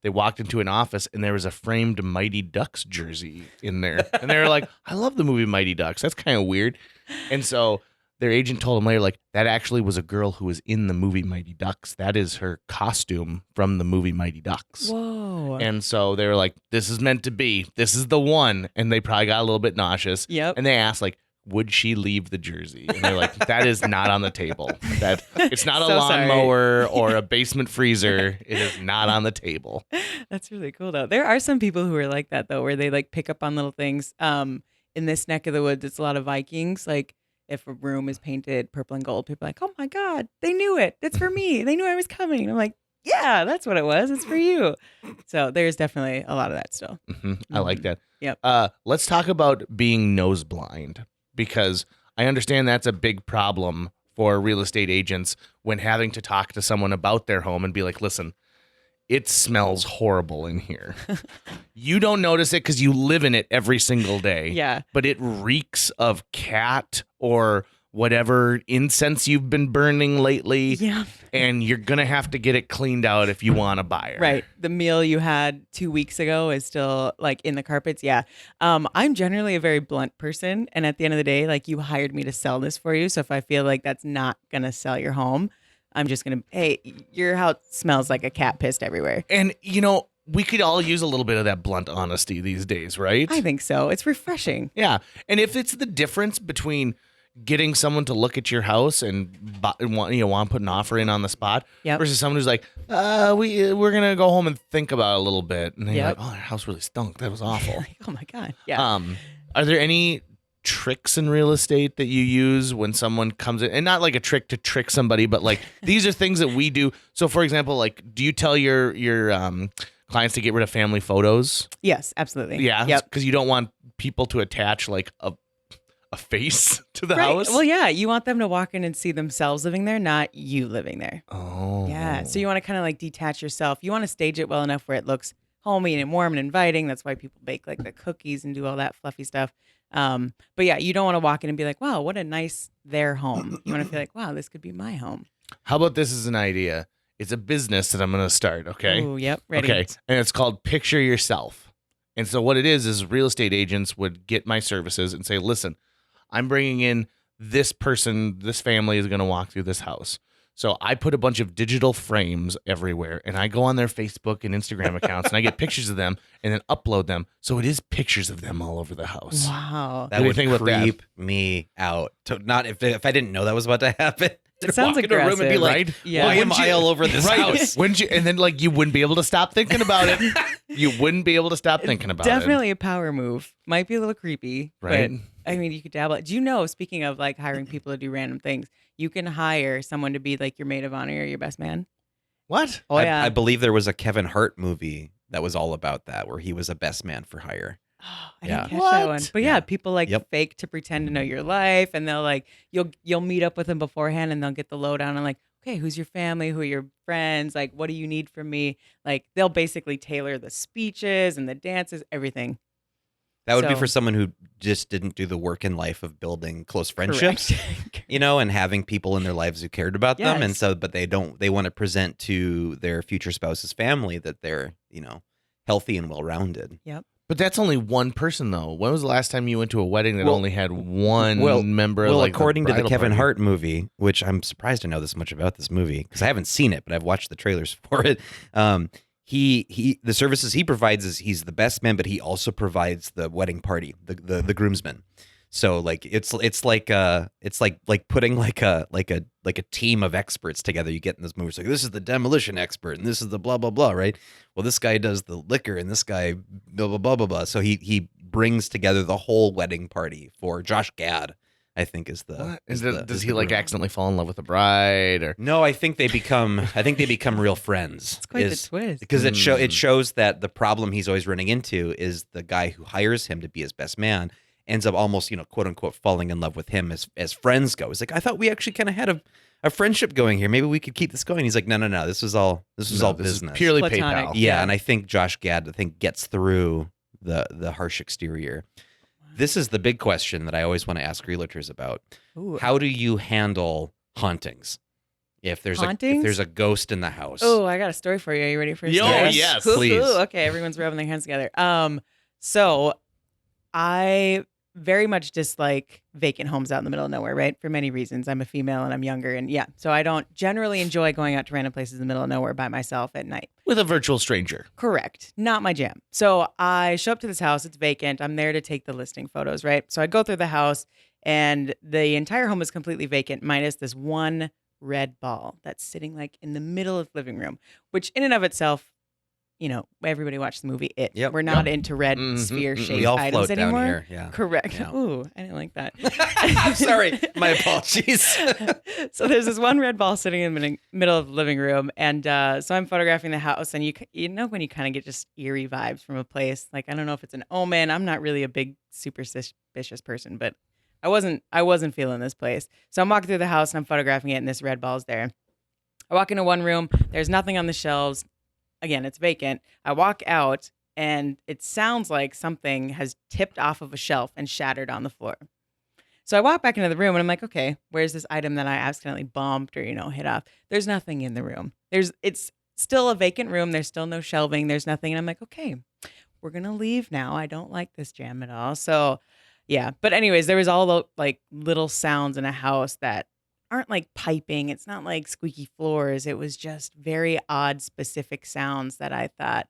they walked into an office and there was a framed Mighty Ducks jersey in there, and they were like, "I love the movie Mighty Ducks. That's kind of weird." And so their agent told them later, like, that actually was a girl who was in the movie Mighty Ducks. That is her costume from the movie Mighty Ducks. Whoa. And so they were like, this is meant to be. This is the one. And they probably got a little bit nauseous. Yep. And they asked, like, would she leave the Jersey? And they're like, that is not on the table. That it's not a So sorry. lawnmower or a basement freezer. It is not on the table. That's really cool though. There are some people who are like that though, where they like pick up on little things. In this neck of the woods, it's a lot of Vikings. Like if a room is painted purple and gold, people are like, oh my God, they knew it. It's for me. They knew I was coming. I'm like, yeah, that's what it was. It's for you. So there's definitely a lot of that still. I like that. Yep. Let's talk about being nose blind, because I understand that's a big problem for real estate agents when having to talk to someone about their home and be like, listen, it smells horrible in here. You don't notice it because you live in it every single day. Yeah. But it reeks of cat or whatever incense you've been burning lately. Yeah. And you're going to have to get it cleaned out if you want a buyer. Right. The meal you had 2 weeks ago is still like in the carpets. Yeah. I'm generally a very blunt person. And at the end of the day, like you hired me to sell this for you. So if I feel like that's not going to sell your home, I'm just going to, hey, your house smells like a cat pissed everywhere. And, you know, we could all use a little bit of that blunt honesty these days, right? I think so. It's refreshing. Yeah. And if it's the difference between getting someone to look at your house and want to put an offer in on the spot versus someone who's like, we're going to go home and think about it a little bit. And they're like, oh, their house really stunk. That was awful. Oh my God. Yeah. Are there any tricks in real estate that you use when someone comes in, and not like a trick to trick somebody, but like these are things that we do. So for example, like, do you tell your clients to get rid of family photos? Yes, absolutely. Yeah. Yep. Because you don't want people to attach like a face to the Right. house. Well, yeah, you want them to walk in and see themselves living there, not you living there. Oh. Yeah. So you want to kind of like detach yourself. You want to stage it well enough where it looks homey and warm and inviting. That's why people bake like the cookies and do all that fluffy stuff. But yeah, you don't want to walk in and be like, wow, what a nice their home. You want to feel like, wow, this could be my home. How about this as an idea? It's a business that I'm going to start, okay? Oh, yep. Ready. Okay. And it's called Picture Yourself. And so what it is real estate agents would get my services and say, listen, I'm bringing in this person, this family is going to walk through this house. So I put a bunch of digital frames everywhere, and I go on their Facebook and Instagram accounts, and I get pictures of them and then upload them. So it is pictures of them all over the house. Wow. That What do you would think about that? creep me out. Not if I didn't know that was about to happen. It sounds walk into a room and be aggressive. like, Right? Yeah. why am Wouldn't I you- all over this Right. house? Wouldn't you? And then like you wouldn't be able to stop thinking about it. You wouldn't be able to stop thinking about it. Definitely a power move. Might be a little creepy, Right. but I mean, you could dabble. Do you know, speaking of like hiring people to do random things, you can hire someone to be like your maid of honor or your best man? What? Oh, yeah. I believe there was a Kevin Hart movie that was all about that, where he was a best man for hire. I Yeah. didn't catch that What? one. But yeah, people like Yep. fake to pretend to know your life, and they'll like you'll meet up with them beforehand, and they'll get the lowdown on like, okay, who's your family, who are your friends, like what do you need from me? Like they'll basically tailor the speeches and the dances, everything. That would be So- for someone who just didn't do the work in life of building close friendships, Correct. and having people in their lives who cared about them. And Yes. so, but they want to present to their future spouse's family that they're, healthy and well-rounded. But that's only one person, though. When was the last time you went to a wedding that Well- only had one member? of Well, like according to the bridal Kevin party? Hart movie, which I'm surprised to know this much about this movie because I haven't seen it, but I've watched the trailers for it. He the services he provides is he's the best man, but he also provides the wedding party, the groomsmen. So like it's like putting like a team of experts together. You get in this movie, it's like this is the demolition expert and this is the blah blah blah, right? Well, this guy does the liquor and this guy blah blah blah blah blah. So he brings together the whole wedding party for Josh Gad, I think is the. What? is Does the- does is he the like groom. accidentally fall in love with the bride or? No, I think they become real friends. It's quite the twist. Because it shows that the problem he's always running into is the guy who hires him to be his best man ends up almost, quote unquote, falling in love with him as friends go. He's like, I thought we actually kind of had a friendship going here. Maybe we could keep this going. He's like, no. This was all business. Purely Platonic. PayPal. Yeah, and I think Josh Gad gets through the harsh exterior. This is the big question that I always want to ask realtors about. Ooh. How do you handle hauntings? If there's Hauntings? a ghost in the house. Oh, I got a story for you. Are you ready for a Yo, story? yes, Ooh, please. ooh, okay, everyone's rubbing their hands together. So I very much dislike vacant homes out in the middle of nowhere, right? For many reasons. I'm a female and I'm younger, and yeah, so I don't generally enjoy going out to random places in the middle of nowhere by myself at night. With a virtual stranger. Correct. Not my jam. So I show up to this house. It's vacant. I'm there to take the listing photos, right? So I go through the house And the entire home is completely vacant, minus this one red ball that's sitting like in the middle of the living room, which in and of itself, you know, everybody watched the movie It. Yep. We're not Yep. into red Mhm, sphere-shaped We all items float anymore. down here. Yeah. Correct. Yeah. Ooh, I didn't like that. I'm sorry. My apologies. So there's this one red ball sitting in the middle of the living room, and so I'm photographing the house, and you know when you kind of get just eerie vibes from a place. Like, I don't know if it's an omen. I'm not really a big superstitious person, but I wasn't feeling this place. So I'm walking through the house and I'm photographing it, and this red ball's there. I walk into one room. There's nothing on the shelves. Again, it's vacant. I walk out, and it sounds like something has tipped off of a shelf and shattered on the floor. So I walk back into the room, and I'm like, okay, where's this item that I accidentally bumped or, you know, hit off? There's nothing in the room. It's still a vacant room. There's still no shelving. There's nothing. And I'm like, okay, we're going to leave now. I don't like this jam at all. So yeah. But anyways, there was all the like little sounds in a house that aren't like piping. It's not like squeaky floors. It was just very odd, specific sounds that I thought,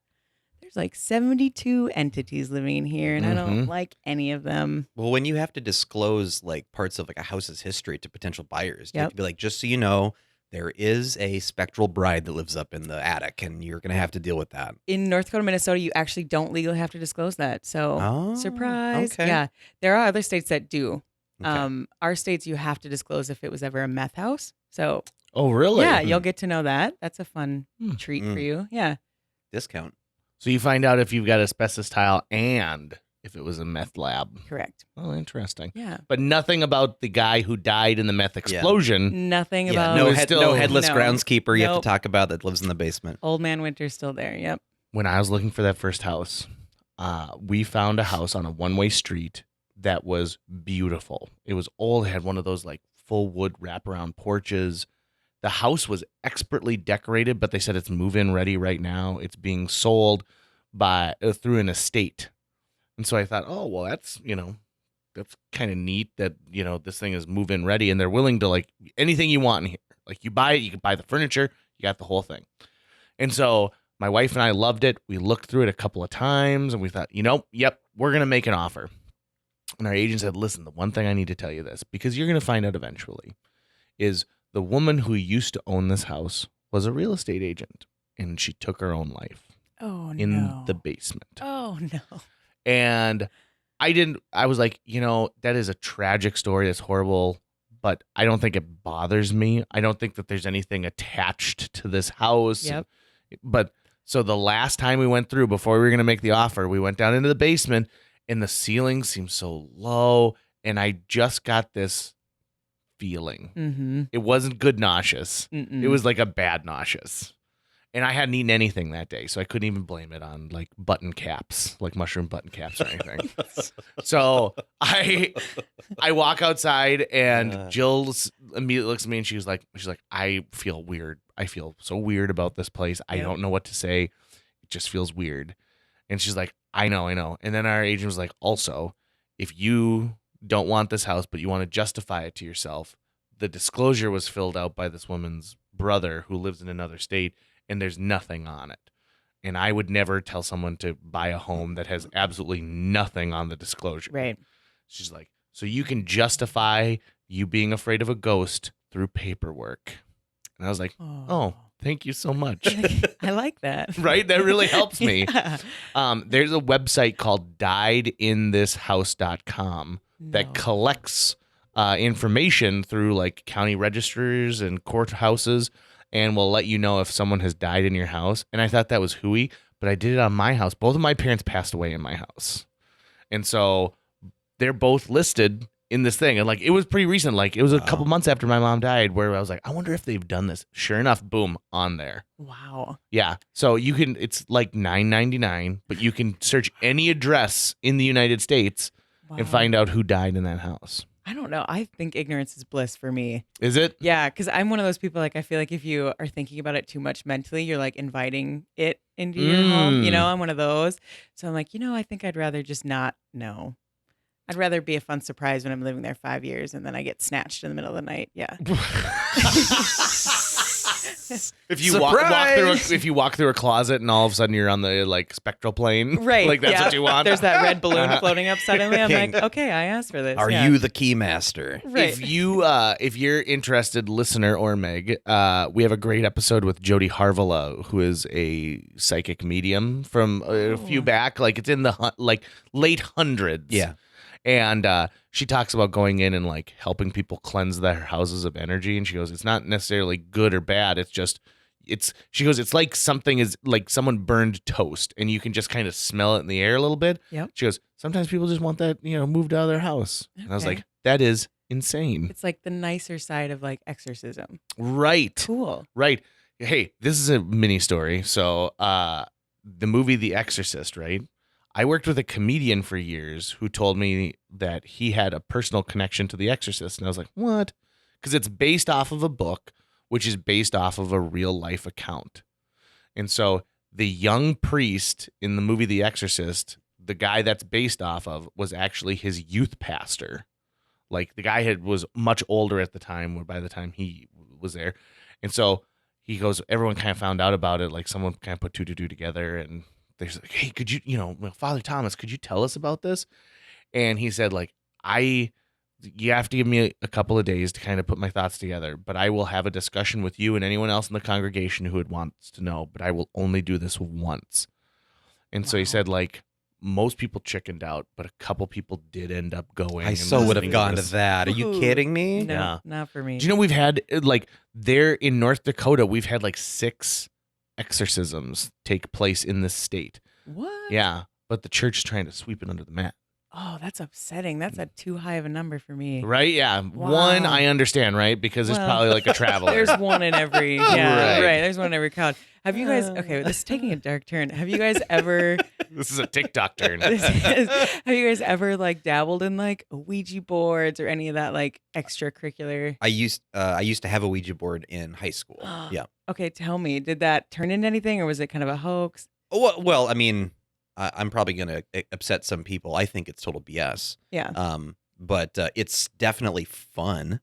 there's like 72 entities living in here, and I don't Mhm. like any of them. Well, when you have to disclose like parts of like a house's history to potential buyers, you have Yep. to be like, just so you know, there is a spectral bride that lives up in the attic, and you're gonna have to deal with that. In North Dakota, Minnesota, you actually don't legally have to disclose that. So Oh, surprise. okay. Yeah. There are other states that do. Okay. Our states, you have to disclose if it was ever a meth house. So Oh, really? yeah, you'll get to know that. That's a fun Hmm. treat Mm. for you. Yeah. Discount. So you find out if you've got asbestos tile and if it was a meth lab. Correct. Oh, interesting. Yeah. But nothing about the guy who died in the meth explosion. Nothing Yeah, about no, It was still- no headless No. groundskeeper you have Nope. to talk about that lives in the basement. Old Man Winter's still there. Yep. When I was looking for that first house, we found a house on a one-way street that was beautiful. It was old. It had one of those like full wood wraparound porches. The house was expertly decorated, but they said it's move-in ready right now. It's being sold by through an estate. And so I thought, oh, well, that's kind of neat that, this thing is move-in ready and they're willing to like anything you want in here. Like you buy it, you can buy the furniture, you got the whole thing. And so my wife and I loved it. We looked through it a couple of times and we thought, yep, we're going to make an offer. And our agent said, listen, the one thing I need to tell you this, because you're going to find out eventually, is the woman who used to own this house was a real estate agent and she took her own life Oh, in no. the basement. Oh, no. And I was like, that is a tragic story. That's horrible, but I don't think it bothers me. I don't think that there's anything attached to this house. Yep. But so the last time we went through, before we were going to make the offer, we went down into the basement and the ceiling seemed so low. And I just got this feeling. Mm-hmm. It wasn't good nauseous. Mm-mm. It was like a bad nauseous. And I hadn't eaten anything that day, so I couldn't even blame it on like button caps, like mushroom button caps or anything. So I walk outside and Jill immediately looks at me and she's like, I feel weird. I feel so weird about this place. I Yep. don't know what to say. It just feels weird. And she's like, I know. And then our agent was like, also, if you don't want this house, but you want to justify it to yourself, the disclosure was filled out by this woman's brother who lives in another state. And there's nothing on it. And I would never tell someone to buy a home that has absolutely nothing on the disclosure. Right. She's like, so you can justify you being afraid of a ghost through paperwork. And I was like, oh, thank you so much. I like that. Right? That really helps me. Yeah. There's a website called diedinthishouse.com that No. collects information through like county registers and courthouses and will let you know if someone has died in your house. And I thought that was hooey, but I did it on my house. Both of my parents passed away in my house. And so they're both listed in this thing. And like, it was pretty recent. Like it was a couple months after my mom died where I was like, I wonder if they've done this. Sure enough, boom, on there. Wow. Yeah. So you can, it's like $9.99, but you can search any address in the United States Wow. and find out who died in that house. I don't know. I think ignorance is bliss for me. Is it? Yeah, because I'm one of those people, like, I feel like if you are thinking about it too much mentally, you're like inviting it into your home. You know, I'm one of those. So I'm like, I think I'd rather just not know. I'd rather be a fun surprise when I'm living there 5 years and then I get snatched in the middle of the night. Yeah. If you walk through a closet and all of a sudden you're on the like spectral plane, Right. Like that's what you want. There's that red balloon floating up suddenly. I'm like, okay, I asked for this. Are you the key master? Right. If you're interested, listener or Meg, we have a great episode with Jody Harvilla, who is a psychic medium from a few back. Like it's in the late hundreds. Yeah. And she talks about going in and like helping people cleanse their houses of energy. And she goes, it's not necessarily good or bad. It's just, she goes, it's like something is like someone burned toast and you can just kind of smell it in the air a little bit. Yep. She goes, sometimes people just want that, moved out of their house. And I was like, that is insane. It's like the nicer side of like exorcism. Right. Cool. Right. Hey, this is a mini story. So the movie The Exorcist, right? I worked with a comedian for years who told me that he had a personal connection to The Exorcist. And I was like, what? Because it's based off of a book, which is based off of a real life account. And so the young priest in the movie The Exorcist, the guy that's based off of, was actually his youth pastor. Like the guy was much older at the time, or by the time he was there. And so he goes, everyone kind of found out about it. Like someone kind of put 2 to 2 together and they're like, hey, could you, Father Thomas, could you tell us about this? And he said, like, you have to give me a couple of days to kind of put my thoughts together, but I will have a discussion with you and anyone else in the congregation who would want to know, but I will only do this once. And so he said, like, most people chickened out, but a couple people did end up going. I so would have gone to that. Are you kidding me? No, Yeah. not for me. Do you know we've had, like, there in North Dakota, we've had like 6 exorcisms take place in this state. What? Yeah, but the church is trying to sweep it under the mat. Oh, that's upsetting. That's too high of a number for me. Right? Yeah. Wow. One, I understand, right? Because there's probably like a traveler. There's one in every. Yeah, Right. right. There's one in every crowd. Have you guys? Okay, this is taking a dark turn. Have you guys ever? This is a TikTok turn. Have you guys ever like dabbled in like Ouija boards or any of that like extracurricular? I used to have a Ouija board in high school. Yeah. Okay, tell me, did that turn into anything, or was it kind of a hoax? Well, I mean, I'm probably going to upset some people. I think it's total BS. Yeah. But it's definitely fun.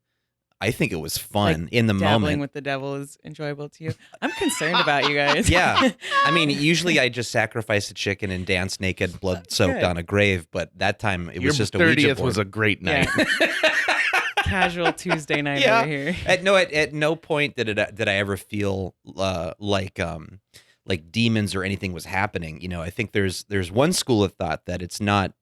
I think it was fun in the Dabbling moment. with the devil is enjoyable to you. I'm concerned about you guys. Yeah. I mean, usually I just sacrifice a chicken and dance naked, blood soaked Good. on a grave. But that time it Your was just a Ouija 30th board. was a great night. Yeah. Casual Tuesday night over here. At no point did I ever feel like demons or anything was happening. I think there's one school of thought that it's not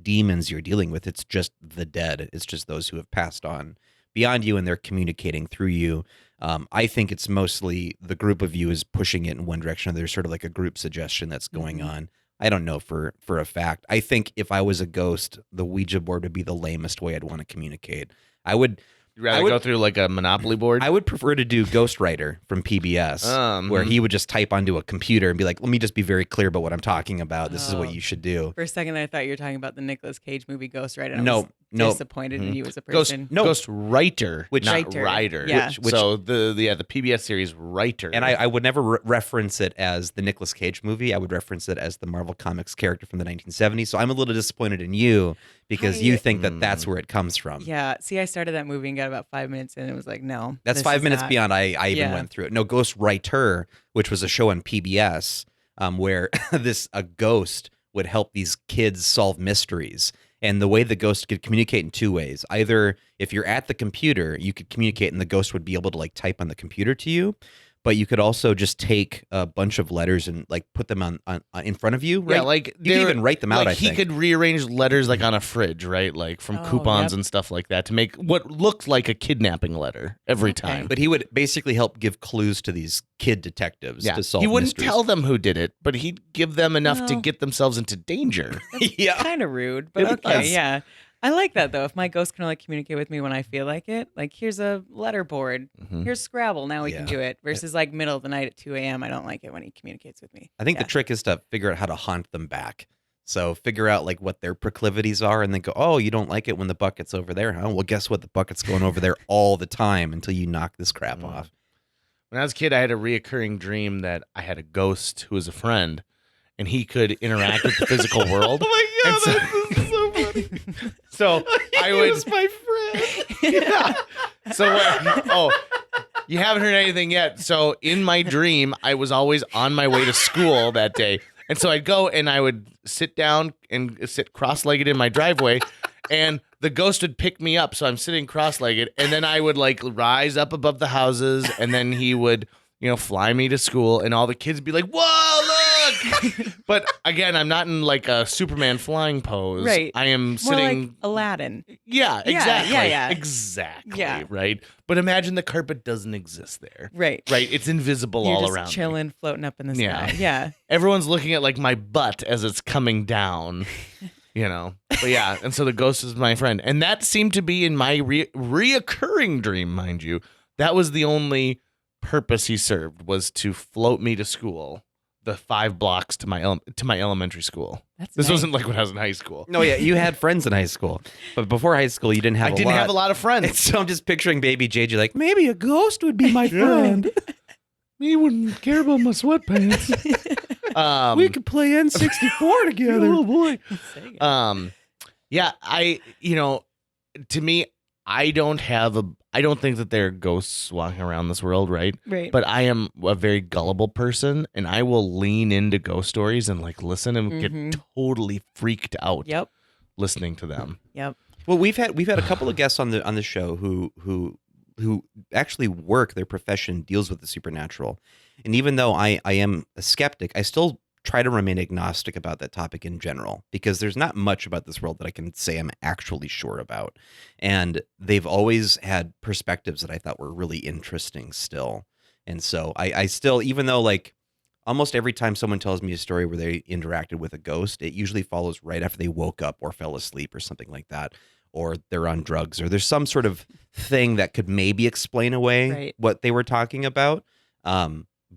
demons you're dealing with. It's just the dead. It's just those who have passed on beyond you and they're communicating through you. I think it's mostly the group of you is pushing it in one direction. There's sort of like a group suggestion that's going on. I don't know for a fact. I think if I was a ghost, the Ouija board would be the lamest way I'd want to communicate. You'd rather go through like a Monopoly board? I would prefer to do Ghostwriter from PBS, where he would just type onto a computer and be like, let me just be very clear about what I'm talking about. This is what you should do. For a second, I thought you were talking about the Nicolas Cage movie Ghost Rider. No. Disappointed in you as a person. Ghost Writer, Which- not Writer. Writer. Yeah. So the PBS series Writer. And I would never reference it as the Nicolas Cage movie. I would reference it as the Marvel Comics character from the 1970s. So I'm a little disappointed in you because you think that that's where it comes from. Yeah. See, I started that movie and got about 5 minutes in, and it was like, no. That's this 5 is minutes not- beyond I even went through it. No, Ghost Writer, which was a show on PBS where a ghost would help these kids solve mysteries. And the way the ghost could communicate in 2 ways. Either if you're at the computer, you could communicate and the ghost would be able to like type on the computer to you. But you could also just take a bunch of letters and like put them on in front of you. Right? Yeah, like you could even write them out. Like I he think could rearrange letters like on a fridge, right? Like from coupons and stuff like that to make what looked like a kidnapping letter every time. But he would basically help give clues to these kid detectives to solve he wouldn't mysteries. tell them who did it, but he'd give them enough to Well. get themselves into danger. Yeah. Kind of rude, but It okay, was. yeah. I like that though. If my ghost can only communicate with me when I feel like it, like here's a letter board, here's Scrabble, now we can Yeah. do it. Versus like middle of the night at 2 a.m. I don't like it when he communicates with me. I think Yeah. the trick is to figure out how to haunt them back. So figure out like what their proclivities are and then go, oh, you don't like it when the bucket's over there, huh? Well, guess what? The bucket's going over there all the time until you knock this crap off. When I was a kid, I had a reoccurring dream that I had a ghost who was a friend, and he could interact with the physical world. Oh my God, And this is so funny. So I He would. was my friend. Yeah. So You haven't heard anything yet. So in my dream, I was always on my way to school that day. And so I'd go and I would sit down and sit cross-legged in my driveway, and the ghost would pick me up. So I'm sitting cross-legged, and then I would like rise up above the houses, and then he would, fly me to school, and all the kids would be like, "Whoa, look!" But again, I'm not in like a Superman flying pose. Right. I am More sitting. like Aladdin. Yeah, exactly. yeah. Exactly. Yeah. Right. But imagine the carpet doesn't exist there. Right. Right. It's invisible You're all just around. chilling, floating up in the Yeah. sky. Yeah. Everyone's looking at like my butt as it's coming down. But yeah, and so the ghost is my friend, and that seemed to be in my reoccurring dream, mind you. That was the only purpose he served, was to float me to school, the 5 blocks to my elementary school. This Nice. wasn't like when I was in high school. No, yeah, you had friends in high school, but before high school, you didn't have. I didn't have a lot of friends. So I'm just picturing baby JJ like, maybe a ghost would be my friend. He wouldn't care about my sweatpants. We could play N64 together. Oh boy. Sega. Yeah, to me, I don't think that there are ghosts walking around this world, right? Right. But I am a very gullible person, and I will lean into ghost stories and like listen and get totally freaked out Yep. listening to them. Yep. Well, we've had a couple of guests on the show who actually work, their profession deals with the supernatural, and even though I am a skeptic, I still try to remain agnostic about that topic in general, because there's not much about this world that I can say I'm actually sure about. And they've always had perspectives that I thought were really interesting still. And so I still, even though like almost every time someone tells me a story where they interacted with a ghost, it usually follows right after they woke up or fell asleep or something like that, or they're on drugs, or there's some sort of thing that could maybe explain away what they were talking about.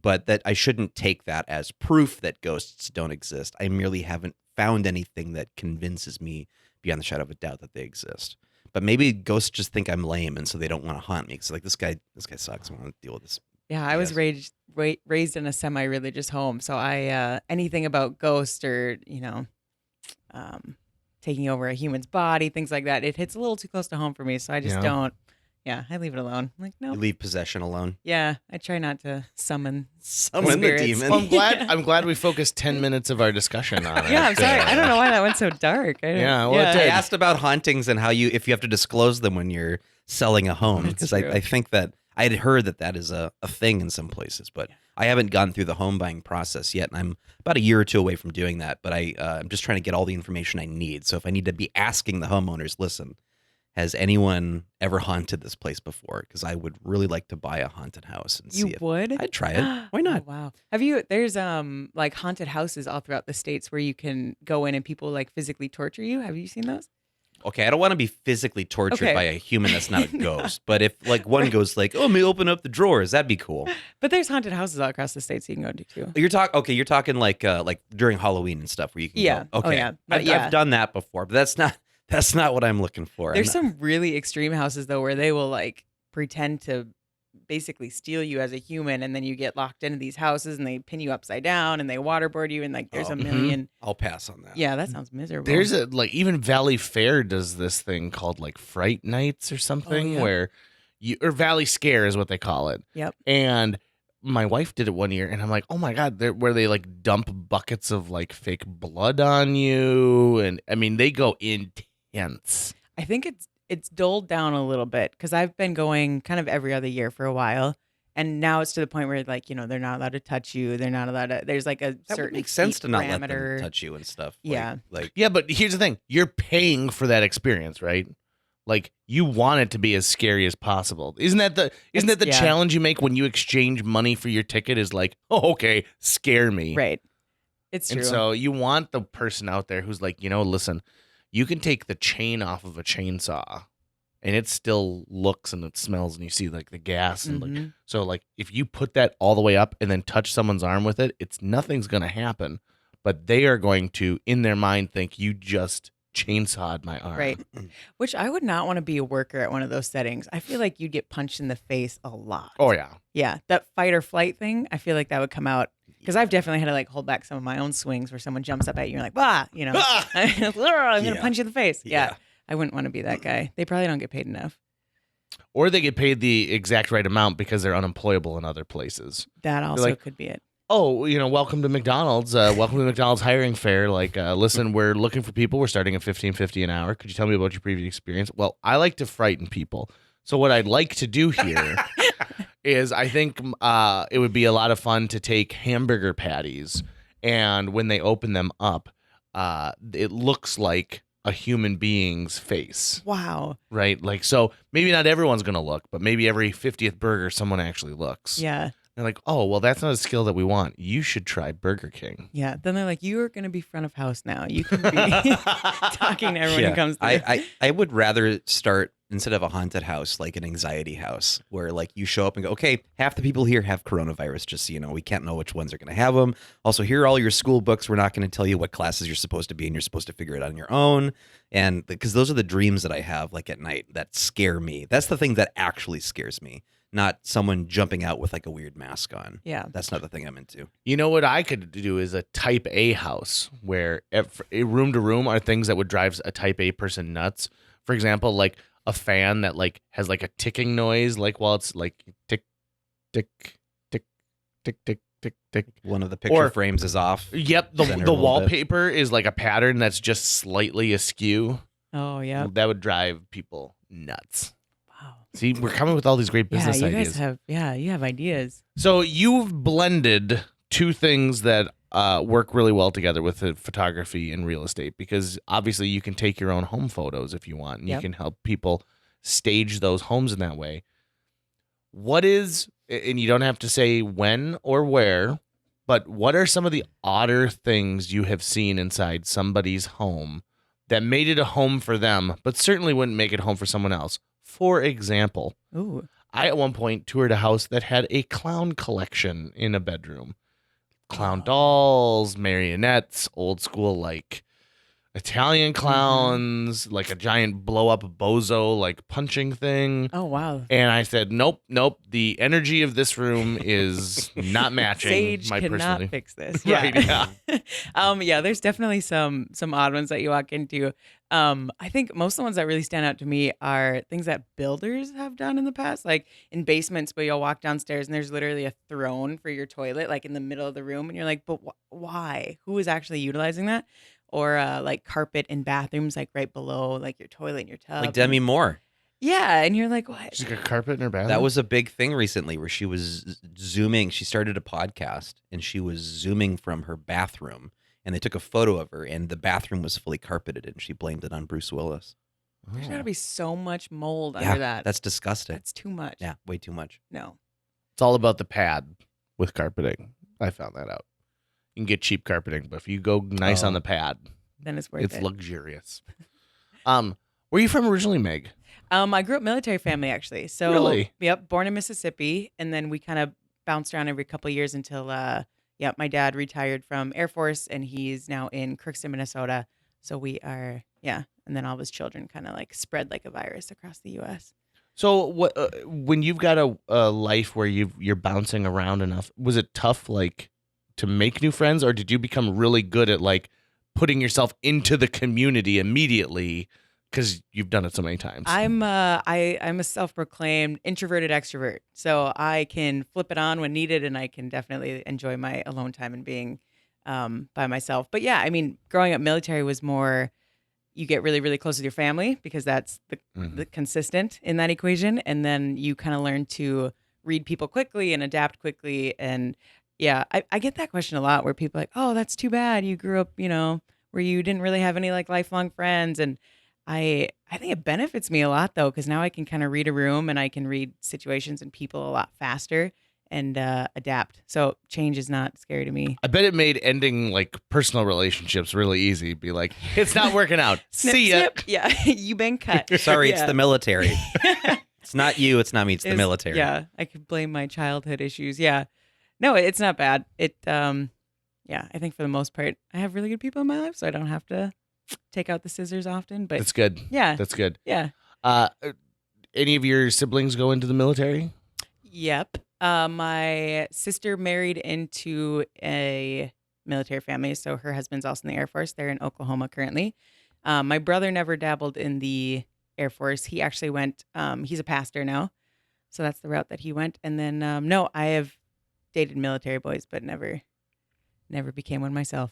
But that I shouldn't take that as proof that ghosts don't exist. I merely haven't found anything that convinces me beyond the shadow of a doubt that they exist. But maybe ghosts just think I'm lame, and so they don't want to haunt me. Because like this guy sucks. I want to deal with this. Yeah, I was raised in a semi-religious home, so I anything about ghosts or taking over a human's body, things like that, it hits a little too close to home for me. So I just don't. Yeah, I leave it alone. I'm like, no. You leave possession alone. Yeah, I try not to summon the spirits. demon. Well, I'm glad we focused 10 minutes of our discussion on it. Yeah, I'm sorry. I don't know why that went so dark. It I did. asked about hauntings and if you have to disclose them when you're selling a home, because I think that I had heard that is a thing in some places, but I haven't gone through the home buying process yet, and I'm about a year or two away from doing that. But I'm just trying to get all the information I need. So if I need to be asking the homeowners, listen, has anyone ever haunted this place before? Because I would really like to buy a haunted house and see You would? I'd try it. Why not? Oh, wow. There's like haunted houses all throughout the states where you can go in and people like physically torture you. Have you seen those? Okay, I don't want to be physically tortured Okay. by a human that's not a ghost. But if like one goes like, "Oh, let me open up the drawers," that'd be cool. But there's haunted houses all across the states you can go to too. You're talking like during Halloween and stuff where you can Yeah. go. Okay. Oh, yeah. But I've done that before, but that's not what I'm looking for. There's some really extreme houses though where they will like pretend to basically steal you as a human, and then you get locked into these houses and they pin you upside down and they waterboard you, and like there's a million. I'll pass on that. Yeah, that sounds miserable. There's even Valley Fair does this thing called like Fright Nights or something, yeah. where or Valley Scare is what they call it. Yep. And my wife did it one year, and I'm like, oh my God, where they like dump buckets of like fake blood on you. And I mean, they go intense. I think it's dulled down a little bit because I've been going kind of every other year for a while, and now it's to the point where like they're not allowed to touch you. They're not allowed to. There's like a That certain would make sense feet to not let parameter. them touch you and stuff. Yeah. Yeah, but here's the thing. You're paying for that experience, right? Like you want it to be as scary as possible. Isn't that the Yeah. challenge you make when you exchange money for your ticket is like, oh, okay, scare me. Right. It's true. And so you want the person out there who's like, listen, you can take the chain off of a chainsaw and it still looks and it smells and you see like the gas and like, so like if you put that all the way up and then touch someone's arm with it, nothing's going to happen, but they are going to in their mind think you just chainsawed my arm. Right. Which I would not want to be a worker at one of those settings. I feel like you'd get punched in the face a lot. Oh yeah. Yeah. That fight or flight thing, I feel like that would come out. Because I've definitely had to like hold back some of my own swings where someone jumps up at you and you're like, bah, I'm going to punch you in the face. Yeah. I wouldn't want to be that guy. They probably don't get paid enough. Or they get paid the exact right amount because they're unemployable in other places. That also like, could be it. Oh, welcome to McDonald's. Welcome to McDonald's hiring fair. Listen, we're looking for people. We're starting at $15.50 an hour. Could you tell me about your previous experience? Well, I like to frighten people. So what I'd like to do here is I think it would be a lot of fun to take hamburger patties, and when they open them up, it looks like a human being's face. Wow. Right? So maybe not everyone's going to look, but maybe every 50th burger someone actually looks. Yeah. They're like, oh, well, that's not a skill that we want. You should try Burger King. Yeah. Then they're like, you are going to be front of house now. You can be talking to everyone who comes through. I would rather start, instead of a haunted house, like an anxiety house, where like you show up and go, okay, half the people here have coronavirus, just so you know. We can't know which ones are going to have them. Also, here are all your school books. We're not going to tell you what classes you're supposed to be in. You're supposed to figure it out on your own. And because those are the dreams that I have, like at night, that scare me. That's the thing that actually scares me. Not someone jumping out with like a weird mask on. Yeah. That's not the thing I'm into. You know what I could do is a type A house where room to room are things that would drive a type A person nuts. For example, like a fan that like has like a ticking noise, like while it's like tick, tick, tick, tick, tick, tick, tick. One of the picture frames is off. Yep. The wallpaper is like a pattern that's just slightly askew. Oh, yeah. That would drive people nuts. Wow. See, we're coming with all these great business ideas. You have ideas. So you've blended two things that work really well together with the photography and real estate, because obviously you can take your own home photos if you want, and you can help people stage those homes in that way. What is, and you don't have to say when or where, but what are some of the odder things you have seen inside somebody's home that made it a home for them, but certainly wouldn't make it home for someone else? For example, Ooh. I at one point toured a house that had a clown collection in a bedroom. Clown dolls, marionettes, old school like Italian clowns, like a giant blow up bozo like punching thing. Oh, wow. And I said, nope. The energy of this room is not matching. Sage my cannot personality. fix this. Right, yeah. Yeah, there's definitely some odd ones that you walk into. I think most of the ones that really stand out to me are things that builders have done in the past, like in basements where you'll walk downstairs and there's literally a throne for your toilet, like in the middle of the room. And you're like, but why? Who is actually utilizing that? Or like carpet in bathrooms, like right below like your toilet and your tub. Like Demi Moore. Yeah. And you're like, what? She's got carpet in her bathroom. That was a big thing recently where she was zooming. She started a podcast and she was zooming from her bathroom, and they took a photo of her and the bathroom was fully carpeted, and she blamed it on Bruce Willis. There's got to be so much mold Yeah, under that. that's disgusting. That's too much. Yeah, way too much. No. It's all about the pad with carpeting. I found that out. You can get cheap carpeting, but if you go nice on the pad, Then it's worth it's it. luxurious. Where are you from originally, Meg? I grew up military family, actually. So, Really? Yep, born in Mississippi, and then we kind of bounced around every couple of years until, my dad retired from Air Force, and he's now in Crookston, Minnesota. So we are, and then all of his children kind of like spread like a virus across the U.S. So, what when you've got a life where you're bouncing around enough, was it tough, like, to make new friends, or did you become really good at like putting yourself into the community immediately because you've done it so many times? I'm a self-proclaimed introverted extrovert, so I can flip it on when needed, and I can definitely enjoy my alone time and being by myself. But yeah, I mean, growing up military was more, you get really, really close with your family because that's the consistent in that equation, and then you kind of learn to read people quickly and adapt quickly. And yeah, I get that question a lot where people are like, oh, that's too bad. You grew up, where you didn't really have any like lifelong friends. And I think it benefits me a lot though, because now I can kind of read a room and I can read situations and people a lot faster and adapt. So change is not scary to me. I bet it made ending like personal relationships really easy. Be like, it's not working out. Snip, See ya. snip. Yeah, you been cut. Sorry, it's Yeah. the military. It's not you. It's not me. It's the military. Yeah, I could blame my childhood issues. Yeah, no, it's not bad. I think for the most part, I have really good people in my life, so I don't have to take out the scissors often. But That's good. yeah, That's good. yeah, Any of your siblings go into the military? yep. My sister married into a military family, so her husband's also in the Air Force. They're in Oklahoma currently. My brother never dabbled in the Air Force. He actually went, he's a pastor now. So that's the route that he went. And then, no, I have dated military boys, but never became one myself.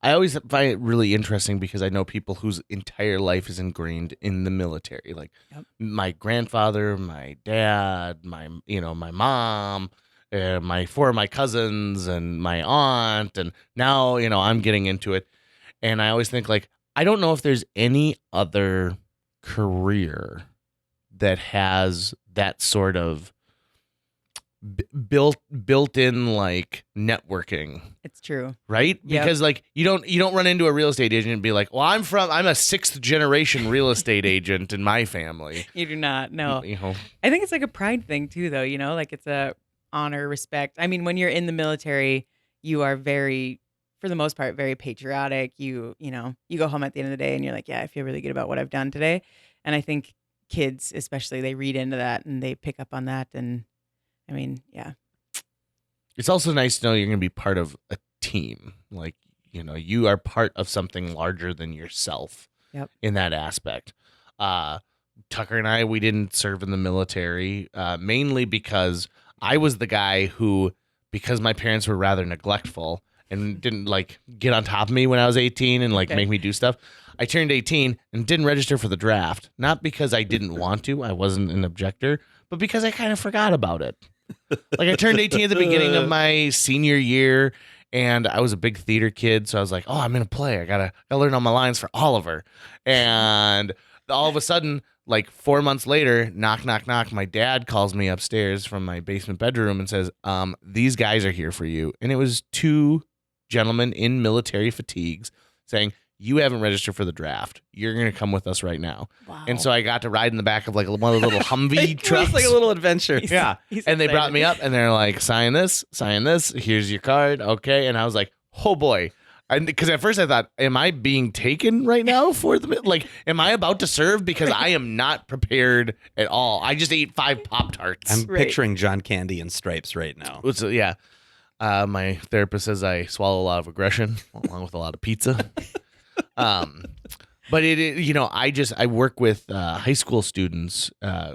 I always find it really interesting because I know people whose entire life is ingrained in the military. Like my grandfather, my dad, my mom, four of my cousins and my aunt. And now, I'm getting into it. And I always think like, I don't know if there's any other career that has that sort of built-in like networking. It's true, right? Yep. Because like you don't run into a real estate agent and be like, well, I'm a 6th generation real estate agent in my family. You do not. No, I think it's like a pride thing too, though. Like it's a honor, respect. I mean, when you're in the military, you are very, for the most part, very patriotic. You go home at the end of the day and you're like, yeah, I feel really good about what I've done today. And I think kids, especially, they read into that and they pick up on that. And I mean, yeah. It's also nice to know you're going to be part of a team. Like, you are part of something larger than yourself. Yep. In that aspect. Tucker and I, we didn't serve in the military, mainly because I was the guy who, because my parents were rather neglectful and didn't like get on top of me when I was 18 and like make me do stuff. I turned 18 and didn't register for the draft. Not because I didn't want to, I wasn't an objector, but because I kind of forgot about it. Like I turned 18 at the beginning of my senior year and I was a big theater kid. So I was like, oh, I'm in a play. I gotta learn all my lines for Oliver. And all of a sudden, like 4 months later, knock, knock, knock. My dad calls me upstairs from my basement bedroom and says, these guys are here for you. And it was 2 gentlemen in military fatigues saying, you haven't registered for the draft. You're going to come with us right now. Wow. And so I got to ride in the back of like one of the little Humvee trucks. It's like a little adventure. Yeah. And they brought me up and they're like, sign this. Here's your card. Okay. And I was like, oh boy. Because at first I thought, am I being taken right now for the, like, am I about to serve? Because I am not prepared at all. I just ate 5 Pop-Tarts. I'm picturing John Candy in stripes right now. So, yeah. My therapist says I swallow a lot of aggression along with a lot of pizza. But I work with high school students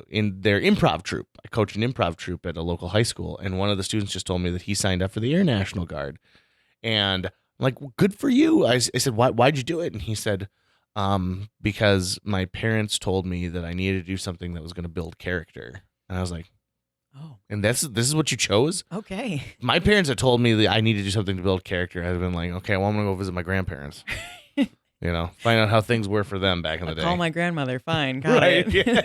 in their improv troupe. I coach an improv troupe at a local high school, and one of the students just told me that he signed up for the Air National Guard. And I'm like, well, good for you. I said, why'd you do it? And he said, because my parents told me that I needed to do something that was going to build character. And I was like, oh, and this is what you chose? Okay. My parents had told me that I needed to do something to build character. I'd been like, okay, well, I'm going to go visit my grandparents. Find out how things were for them back in the day. Call my grandmother. Fine. Got it. Yeah.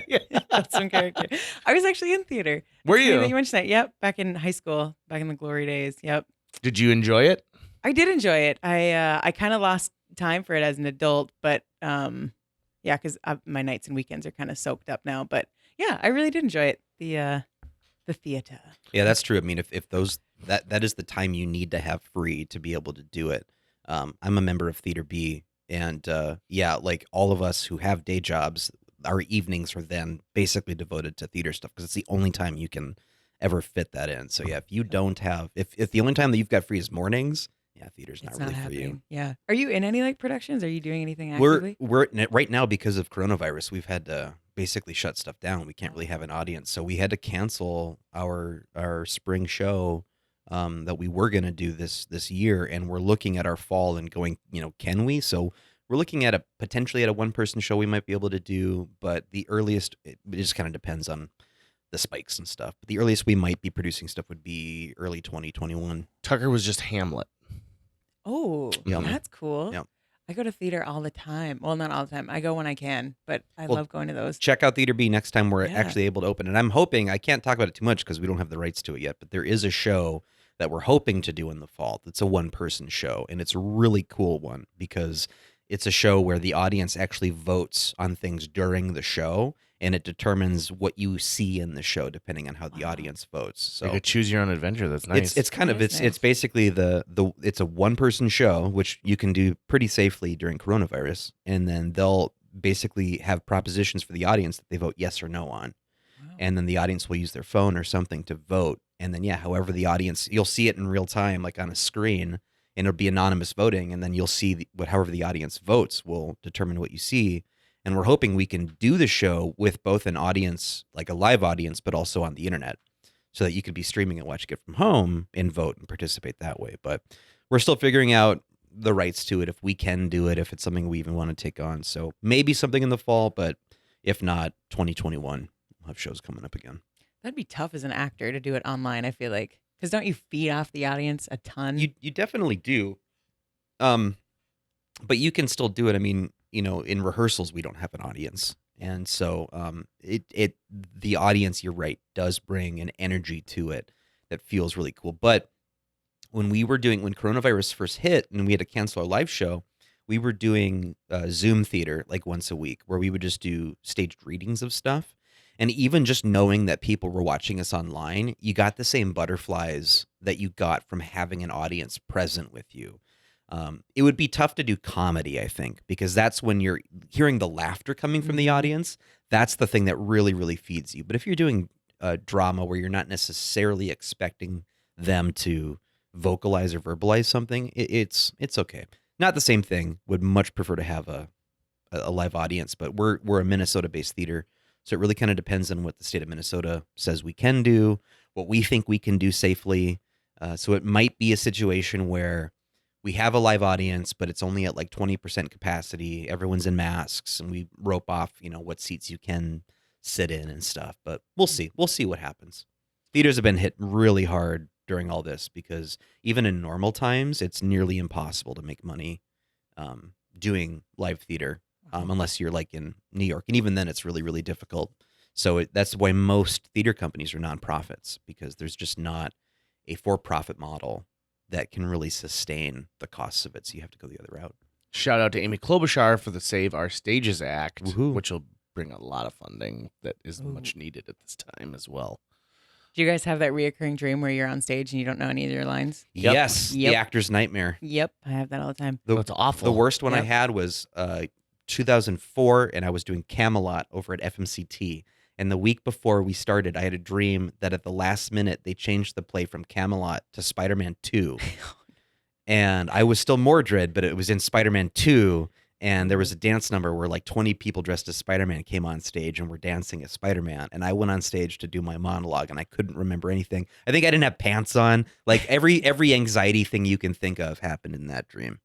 That's some character. I was actually in theater. Were you? You mentioned that. Yep. Back in high school, back in the glory days. Yep. Did you enjoy it? I did enjoy it. I kind of lost time for it as an adult, but because my nights and weekends are kind of soaked up now. But yeah, I really did enjoy it. The theater. Yeah, that's true. I mean, if those that is the time you need to have free to be able to do it. I'm a member of Theater B. And like all of us who have day jobs, our evenings are then basically devoted to theater stuff because it's the only time you can ever fit that in. So yeah, if you don't have, if the only time that you've got free is mornings, yeah, theater's not really for you. Yeah. Are you in any like productions? Are you doing anything actively? We're right now because of coronavirus. We've had to basically shut stuff down. We can't really have an audience, so we had to cancel our spring show. That we were going to do this year, and we're looking at our fall and going, can we? So we're looking at potentially at a 1-person show we might be able to do, but the earliest, it just kind of depends on the spikes and stuff. But the earliest we might be producing stuff would be early 2021. Tucker was just Hamlet. Oh, Yep. That's cool. Yep. I go to theater all the time. Well, not all the time. I go when I can, but I love going to those. Check out Theater B next time we're actually able to open. And I'm hoping, I can't talk about it too much because we don't have the rights to it yet, but there is a show that we're hoping to do in the fall. It's a 1-person show, and it's a really cool one because it's a show where the audience actually votes on things during the show, and it determines what you see in the show depending on how the audience votes. So you could choose your own adventure. That's nice. It's kind of it's basically it's a 1-person show which you can do pretty safely during coronavirus, and then they'll basically have propositions for the audience that they vote yes or no on. And then the audience will use their phone or something to vote. And then, however the audience, you'll see it in real time, like on a screen, and it'll be anonymous voting. And then you'll see however the audience votes will determine what you see. And we're hoping we can do the show with both an audience, like a live audience, but also on the internet, so that you could be streaming and watching it from home and vote and participate that way. But we're still figuring out the rights to it, if we can do it, if it's something we even want to take on. So maybe something in the fall, but if not, 2021, we'll have shows coming up again. That'd be tough as an actor to do it online, I feel like. Because don't you feed off the audience a ton? You definitely do. But you can still do it. I mean, in rehearsals, we don't have an audience. And so the audience, you're right, does bring an energy to it that feels really cool. But when coronavirus first hit and we had to cancel our live show, we were doing Zoom theater like once a week, where we would just do staged readings of stuff. And even just knowing that people were watching us online, you got the same butterflies that you got from having an audience present with you. It would be tough to do comedy, I think, because that's when you're hearing the laughter coming from the audience. That's the thing that really, really feeds you. But if you're doing drama where you're not necessarily expecting them to vocalize or verbalize something, it's okay. Not the same thing. Would much prefer to have a live audience, but we're a Minnesota-based theater, so it really kind of depends on what the state of Minnesota says we can do, what we think we can do safely. So it might be a situation where we have a live audience, but it's only at like 20% capacity. Everyone's in masks, and we rope off, what seats you can sit in and stuff. But we'll see. We'll see what happens. Theaters have been hit really hard during all this, because even in normal times, it's nearly impossible to make money doing live theater, unless you're like in New York. And even then, it's really, really difficult. So that's why most theater companies are nonprofits, because there's just not a for-profit model that can really sustain the costs of it. So you have to go the other route. Shout out to Amy Klobuchar for the Save Our Stages Act, Woohoo. which will bring a lot of funding that is much needed at this time as well. Do you guys have that reoccurring dream where you're on stage and you don't know any of your lines? Yep. Yes, Yep. the actor's nightmare. Yep, I have that all the time. That's awful. The worst one I Yep. had was 2004, and I was doing Camelot over at FMCT. And the week before we started, I had a dream that at the last minute, they changed the play from Camelot to Spider-Man 2. And I was still Mordred, but it was in Spider-Man 2. And there was a dance number where like 20 people dressed as Spider-Man came on stage and were dancing as Spider-Man. And I went on stage to do my monologue, and I couldn't remember anything. I think I didn't have pants on. Like every anxiety thing you can think of happened in that dream.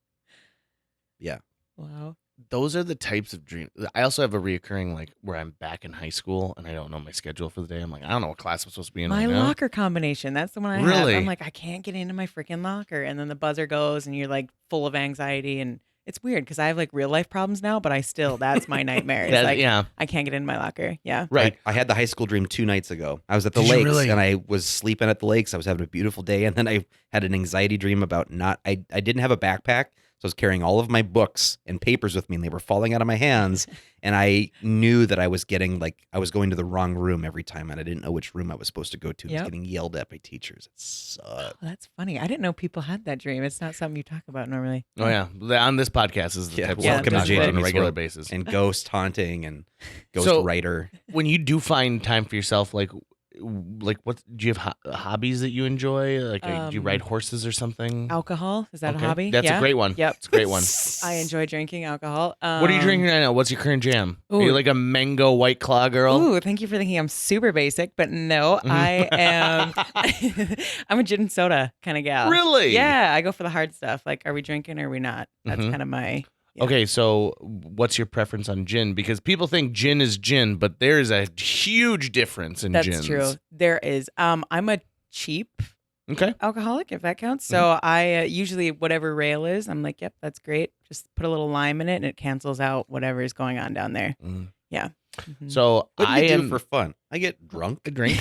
Yeah. Wow. Those are the types of dreams. I also have a reoccurring, like, where I'm back in high school and I don't know my schedule for the day. I'm like, I don't know what class I'm supposed to be in My right now. locker combination. That's the one I Really? have. I'm like, I can't get into my freaking locker. And then the buzzer goes and you're like full of anxiety. And it's weird because I have like real life problems now, but that's my nightmare. It's like, Yeah, I can't get into my locker. Yeah. right. I had the high school dream 2 nights ago. I was at the Did you lakes really? and I was sleeping at the lakes. I was having a beautiful day. And then I had an anxiety dream about I didn't have a backpack. So I was carrying all of my books and papers with me, and they were falling out of my hands. And I knew that I was going to the wrong room every time, and I didn't know which room I was supposed to go to. I was Yep. getting yelled at by teachers. It sucked. Oh, that's funny. I didn't know people had that dream. It's not something you talk about normally. Oh yeah, on this podcast is the Yeah, type of welcome stuff to we talk about on a JJMW's regular world. basis. And ghost haunting and ghost So- writer. When you do find time for yourself, like what do you have hobbies that you enjoy? Like, do you ride horses or something? Alcohol. Is that Okay. a hobby? That's Yeah. a great one. Yep. It's a great one. I enjoy drinking alcohol. What are you drinking right now? What's your current jam? Are you Ooh. like a mango White Claw girl? Ooh, thank you for thinking I'm super basic, but no, I am. I'm a gin and soda kind of gal. Really? Yeah, I go for the hard stuff. Like, are we drinking or are we not? That's Mhm. kind of my. Yeah. Okay, so what's your preference on gin? Because people think gin is gin, but there is a huge difference in That's gins. true. There is. I'm a cheap Okay. alcoholic, if that counts. So I usually whatever rail is, I'm like, yep, that's great. Just put a little lime in it, and it cancels out whatever is going on down there. Mm. Mhm. So What do I you am do for fun? I get drunk. a drink.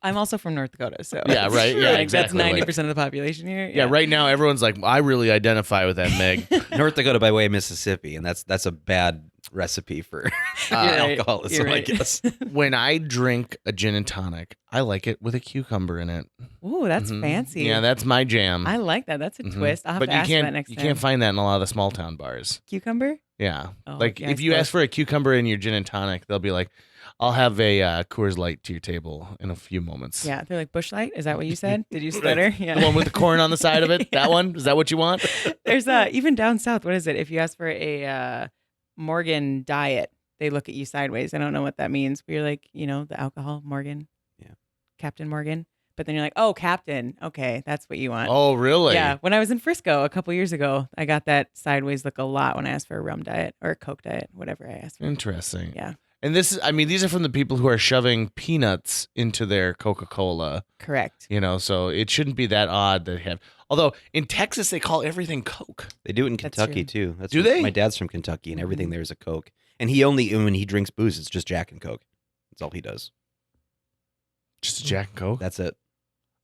I'm also from North Dakota, so Yeah, right. Yeah, like, exactly. That's 90% of the population here. Yeah, right now everyone's like, I really identify with that, Meg. North Dakota by way of Mississippi, and that's a bad recipe for You're right. alcoholism, You're I right. guess. When I drink a gin and tonic, I like it with a cucumber in it. Ooh, that's Mhm. fancy. Yeah, that's my jam. I like that. That's a Mhm. twist. I'll have But to you ask for can't that next you time. can't find that in a lot of the small town bars. Cucumber? Yeah. Oh, Like yeah, I if you suppose. ask for a cucumber in your gin and tonic, they'll be like, I'll have a Coors Light to your table in a few moments. Yeah, they're like Bush Light. Is that what you said? Did you stutter? Yeah. The one with the corn on the side of it? That one? Is that what you want? There's even down south. What is it? If you ask for a Morgan Diet, they look at you sideways. I don't know what that means. But you're like, the alcohol, Morgan. Yeah. Captain Morgan. But then you're like, oh, Captain. Okay, that's what you want. Oh, really? Yeah. When I was in Frisco a couple years ago, I got that sideways look a lot when I asked for a rum diet or a Coke diet, whatever I asked for. Interesting. Yeah. And these are from the people who are shoving peanuts into their Coca-Cola. Correct. So it shouldn't be that odd that they have. Although in Texas, they call everything Coke. They do it in That's Kentucky true. too. Do they? My dad's from Kentucky, and everything there is a Coke. And when he drinks booze, it's just Jack and Coke. That's all he does. Just a Jack and Coke? That's it.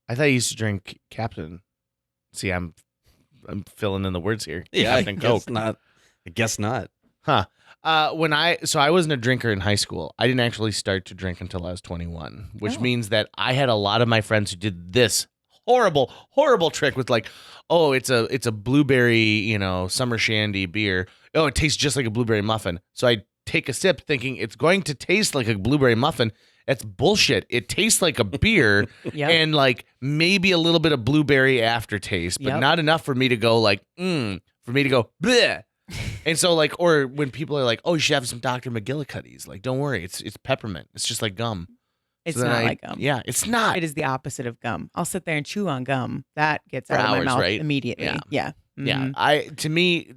I thought he used to drink Captain. See, I'm filling in the words here. Yeah, Captain Coke. I guess not. Huh. I wasn't a drinker in high school. I didn't actually start to drink until I was 21, which means that I had a lot of my friends who did this horrible, horrible trick with like, oh, it's a blueberry, summer shandy beer. Oh, it tastes just like a blueberry muffin. So I take a sip thinking it's going to taste like a blueberry muffin. That's bullshit. It tastes like a beer Yep. and like maybe a little bit of blueberry aftertaste, but Yep. not enough for me to go like, for me to go, bleh. And so like, or when people are like, oh, you should have some Dr. McGillicuddy's. Like, don't worry. It's peppermint. It's just like gum. It's So then not like gum. Yeah, it's not. It is the opposite of gum. I'll sit there and chew on gum. That gets out For of my hours, mouth right? immediately. Yeah. Yeah. Yeah. Mhm. To me,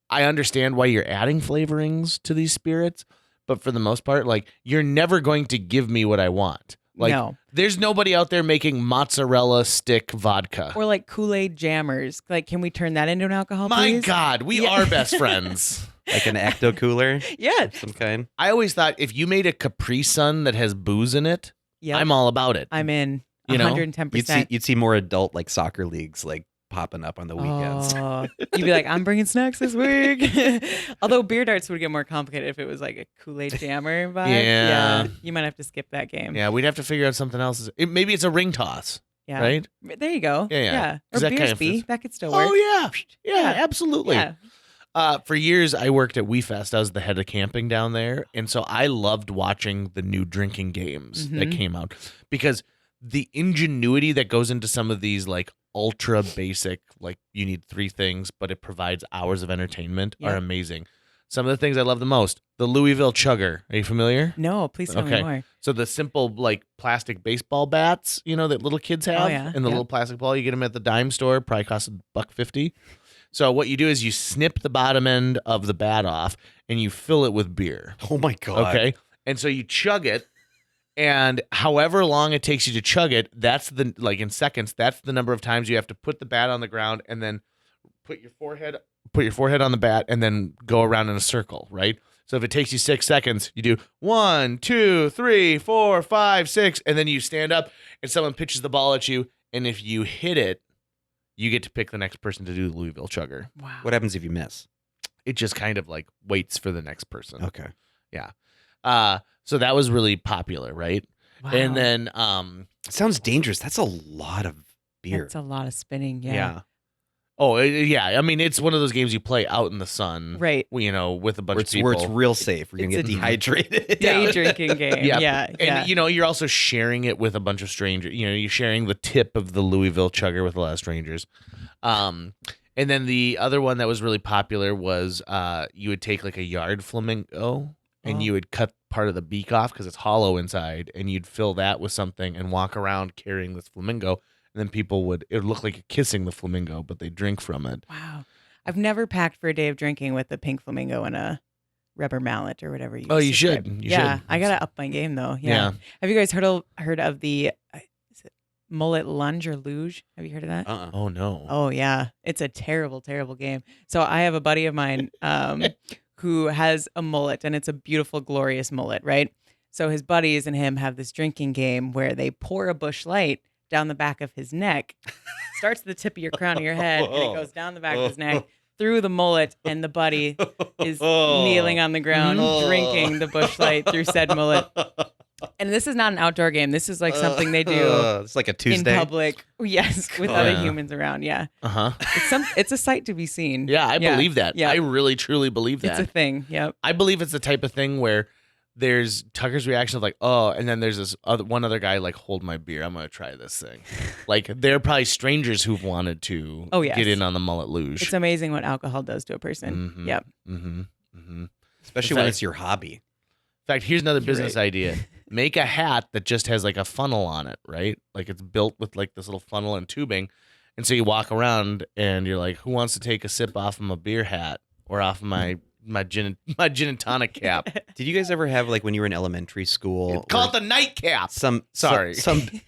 I understand why you're adding flavorings to these spirits, but for the most part, like you're never going to give me what I want. Like No. there's nobody out there making mozzarella stick vodka. Or like Kool-Aid jammers. Like, can we turn that into an alcohol, My please? God, we Yeah. are best friends. Like an ecto cooler Yeah. of some kind. I always thought if you made a Capri Sun that has booze in it, Yep. I'm all about it. I'm in. You know? 110%. You'd see more adult like soccer leagues like popping up on the weekends. Oh, you'd be like, I'm bringing snacks this week. Although beer darts would get more complicated if it was like a Kool-Aid jammer vibe. Yeah. You might have to skip that game. Yeah, we'd have to figure out something else. Maybe it's a ring toss, Yeah. right? There you go. Yeah. 'Cause Or that kind of Beersby. fits. That could still work. Oh, yeah. Yeah, absolutely. Yeah. For years, I worked at WeFest. I was the head of camping down there. And so I loved watching the new drinking games that Mhm. came out because the ingenuity that goes into some of these like ultra basic, like you need 3 things, but it provides hours of entertainment are Yep. amazing. Some of the things I love the most, the Louisville Chugger. Are you familiar? No, please tell me Okay. more. So the simple like plastic baseball bats, that little kids have, yeah. and the Yep. little plastic ball, you get them at the dime store, probably cost $1.50. So what you do is you snip the bottom end of the bat off and you fill it with beer. Oh my god. Okay, and so you chug it, and however long it takes you to chug it, that's the in seconds. That's the number of times you have to put the bat on the ground and then put your forehead on the bat and then go around in a circle, right? So if it takes you 6 seconds, you do 1, 2, 3, 4, 5, 6, and then you stand up and someone pitches the ball at you, and if you hit it, you get to pick the next person to do the Louisville Chugger. Wow. What happens if you miss? It just kind of like waits for the next person. Okay. So that was really popular, right? Wow. And then It sounds dangerous. That's a lot of beer. That's a lot of spinning. Yeah. Oh, yeah. I mean, it's one of those games you play out in the sun, Right. with a bunch where of it's, people. where it's real safe. We're going to It's get a- dehydrated. Day drinking game. Yeah. Yeah. And you're also sharing it with a bunch of strangers. You're sharing the tip of the Louisville Chugger with a lot of strangers. And then the other one that was really popular was you would take like a yard flamingo and Oh. you would cut part of the beak off because it's hollow inside, and you'd fill that with something and walk around carrying this flamingo. And then it would look like you're kissing the flamingo, but they drink from it. Wow. I've never packed for a day of drinking with a pink flamingo and a rubber mallet or whatever. Oh, you described. should. You yeah. should. I got to up my game though. Yeah. Yeah. Have you guys heard of the is it mullet lunge or luge? Have you heard of that? Oh no. Oh yeah, it's a terrible, terrible game. So I have a buddy of mine who has a mullet, and it's a beautiful, glorious mullet, right? So his buddies and him have this drinking game where they pour a Busch Light down the back of his neck, starts at the tip of your crown of your head, and it goes down the back of his neck through the mullet, and the buddy is kneeling on the ground drinking the Busch Light through said mullet. And this is not an outdoor game. This is like something they do It's like a in Tuesday. public. Yes, with Oh, other yeah. humans around. Yeah. Uh-huh. It's a sight to be seen. Yeah, I believe that. Yeah. I really, truly believe that. It's a thing. Yep. I believe it's the type of thing where there's Tucker's reaction of like, oh, and then there's this one other guy like, hold my beer, I'm gonna try this thing. Like they're probably strangers who've wanted to Oh, yes. get in on the mullet luge. It's amazing what alcohol does to a person. Mhm. Yep. Mm-hmm. Mm-hmm. Especially In when fact- it's your hobby. fact, here's another business Right. idea. Make a hat that just has like a funnel on it, right? Like it's built with like this little funnel and tubing. And so you walk around and you're like, who wants to take a sip off of my beer hat or off of my gin and tonic cap? Did you guys ever have like when you were in elementary school? Call or it the nightcap. Sorry. Sorry.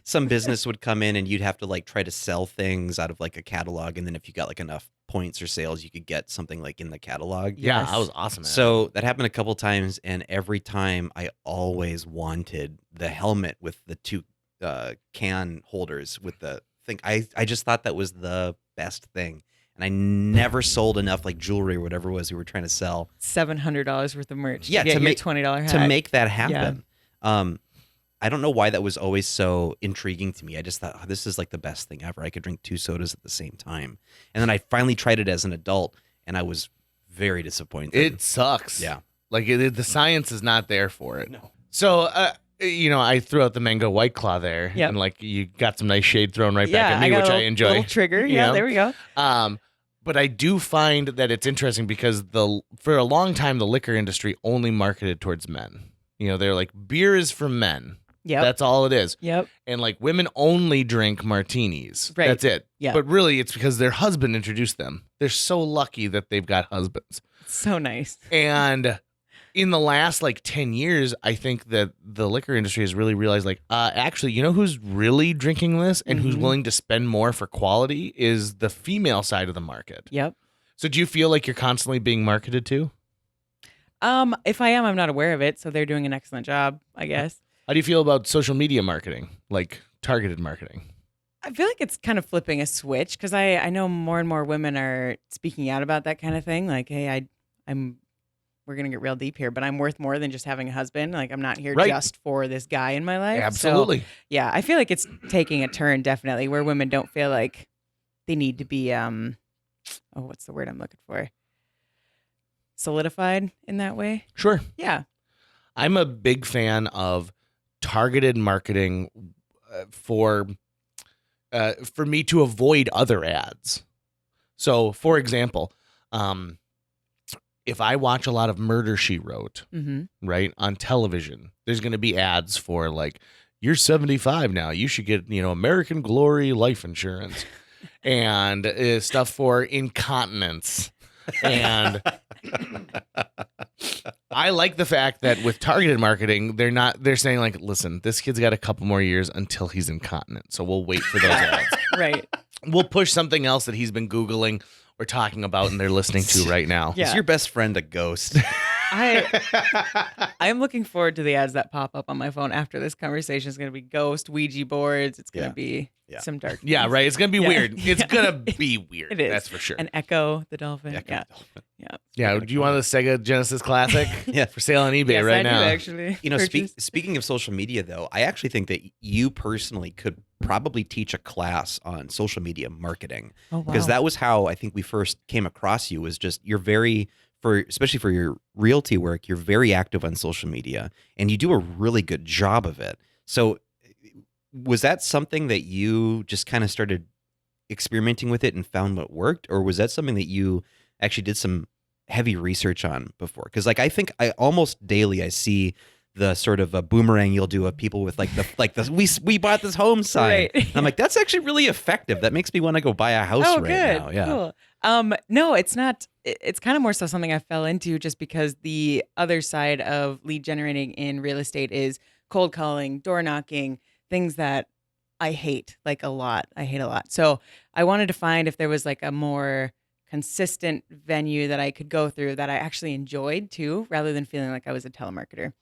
Some business would come in and you'd have to like try to sell things out of like a catalog, and then if you got like enough points or sales, you could get something like in the catalog. Yeah, Yes. I was awesome at it. So that happened a couple times, and every time I always wanted the helmet with the two can holders with the thing. I just thought that was the best thing, and I never sold enough like jewelry or whatever it was we were trying to sell $700 worth of merch. Yeah, to get to your make- $20 hat. to make that happen. I don't know why that was always so intriguing to me. I just thought, oh, this is like the best thing ever. I could drink 2 sodas at the same time. And then I finally tried it as an adult, and I was very disappointed. It sucks. Yeah. Like the science is not there for it. No. So, I threw out the mango White Claw there. Yep. And like you got some nice shade thrown right yeah, back at me, got which a I little, enjoy. little trigger. You Yeah, know? there we go. But I do find that it's interesting because for a long time the liquor industry only marketed towards men. They're like, beer is for men. Yep. That's all it is. Yep. And like women only drink martinis. Right. That's it. Yeah. But really it's because their husband introduced them. They're so lucky that they've got husbands. So nice. And in the last like 10 years, I think that the liquor industry has really realized like, actually, who's really drinking this and who's Mhm. willing to spend more for quality is the female side of the market. Yep. So do you feel like you're constantly being marketed to? If I am, I'm not aware of it. So they're doing an excellent job, I guess. How do you feel about social media marketing, like targeted marketing? I feel like it's kind of flipping a switch because I know more and more women are speaking out about that kind of thing. Like, hey, we're gonna get real deep here, but I'm worth more than just having a husband. Like, I'm not here Right. just for this guy in my life. Absolutely. So, yeah, I feel like it's taking a turn definitely where women don't feel like they need to be what's the word I'm looking for? Solidified in that way. Sure. Yeah. I'm a big fan of targeted marketing for me to avoid other ads. So, for example, if I watch a lot of Murder, She Wrote, Mm-hmm. right, on television, there's going to be ads for like, you're 75 now, you should get, American Glory life insurance and stuff for incontinence. And I like the fact that with targeted marketing, they're saying like, listen, this kid's got a couple more years until he's incontinent. So we'll wait for those ads. Right. We'll push something else that he's been Googling or talking about and they're listening to right now. Yeah. Is your best friend a ghost? I'm looking forward to the ads that pop up on my phone after this conversation. It's going to be ghost Ouija boards. It's going to be some dark. Yeah, things. right. It's going to be Yeah. weird. It's Yeah. going to be weird. It is. That's for sure. And Echo the Dolphin. Ecco Yeah. the Dolphin. Yeah. Yeah. Do you want the Sega Genesis Classic? Yeah. For sale on eBay Yes, right I now. do actually. Purchase. Speaking of social media, though, I actually think that you personally could probably teach a class on social media marketing, Oh, wow. because that was how I think we first came across you. Was just you're very especially for your realty work, you're very active on social media, and you do a really good job of it. So, was that something that you just kind of started experimenting with it and found what worked, or was that something that you actually did some heavy research on before? Because like I think I almost daily I see the sort of a boomerang you'll do of people with like the we bought this home sign. Right. And I'm like, that's actually really effective. That makes me want to go buy a house Oh, right good. now. Yeah. Cool. No, it's not. It's kind of more so something I fell into just because the other side of lead generating in real estate is cold calling, door knocking, things that I hate like a lot. I hate a lot. So I wanted to find if there was like a more consistent venue that I could go through that I actually enjoyed too, rather than feeling like I was a telemarketer.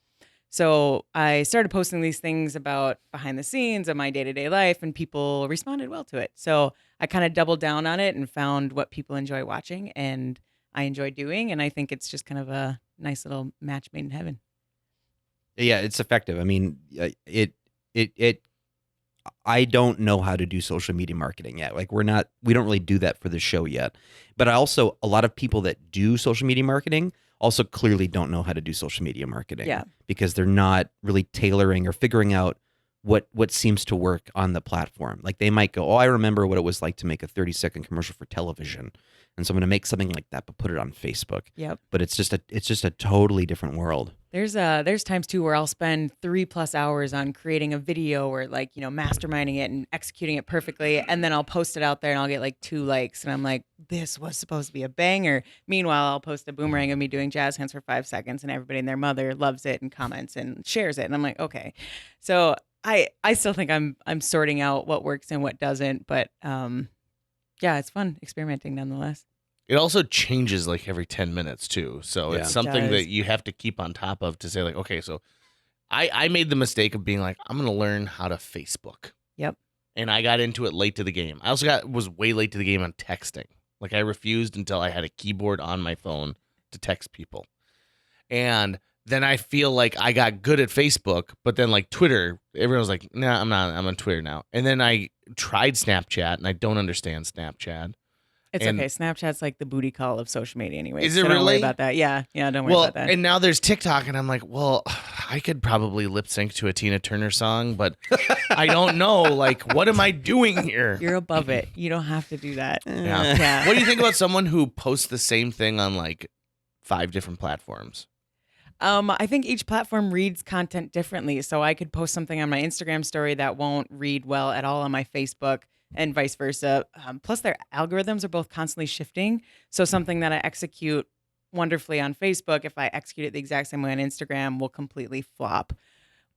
So I started posting these things about behind the scenes of my day-to-day life, and people responded well to it. So I kind of doubled down on it and found what people enjoy watching and I enjoy doing. And I think it's just kind of a nice little match made in heaven. Yeah, it's effective. I mean, I don't know how to do social media marketing yet. Like we don't really do that for the show yet. But a lot of people that do social media marketing also clearly don't know how to do social media marketing. Yeah. Because they're not really tailoring or figuring out what seems to work on the platform. Like they might go, oh, I remember what it was like to make a 30-second commercial for television. And so I'm going to make something like that, but put it on Facebook. Yep. But it's just a totally different world. There's times too where I'll spend 3+ hours on creating a video or like, masterminding it and executing it perfectly. And then I'll post it out there and I'll get like 2 likes. And I'm like, this was supposed to be a banger. Meanwhile, I'll post a boomerang of me doing jazz hands for 5 seconds and everybody and their mother loves it and comments and shares it. And I'm like, okay. So I still think I'm sorting out what works and what doesn't. But yeah, it's fun experimenting nonetheless. It also changes like every 10 minutes too. So Yeah. it's It something does. that you have to keep on top of to say like, okay, so I made the mistake of being like, I'm going to learn how to Facebook. Yep. And I got into it late to the game. I also was way late to the game on texting. Like I refused until I had a keyboard on my phone to text people. And then I feel like I got good at Facebook, but then like Twitter, everyone was like, nah, I'm not. I'm on Twitter now. And then I tried Snapchat and I don't understand Snapchat. It's And- okay. Snapchat's like the booty call of social media anyway. Is it so don't worry really? about that. Yeah. Don't worry Well, about that. and now there's TikTok, and I'm like, well, I could probably lip sync to a Tina Turner song, but I don't know. Like, what am I doing here? You're above it. You don't have to do that. Yeah. Yeah. What do you think about someone who posts the same thing on like 5 different platforms? I think each platform reads content differently. So I could post something on my Instagram story that won't read well at all on my Facebook and vice versa. Plus, their algorithms are both constantly shifting. So something that I execute wonderfully on Facebook, if I execute it the exact same way on Instagram, will completely flop.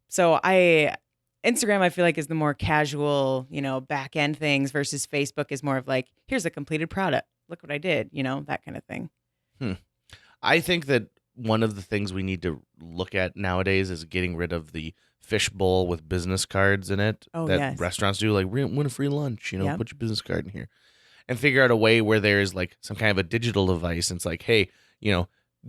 So Instagram, I feel like, is the more casual, back end things versus Facebook is more of like, here's a completed product. Look what I did, that kind of thing. I think that one of the things we need to look at nowadays is getting rid of the fishbowl with business cards in it Oh, that yes. restaurants do, like win a free lunch, Yep. put your business card in here, and figure out a way where there's like some kind of a digital device. And it's like, hey,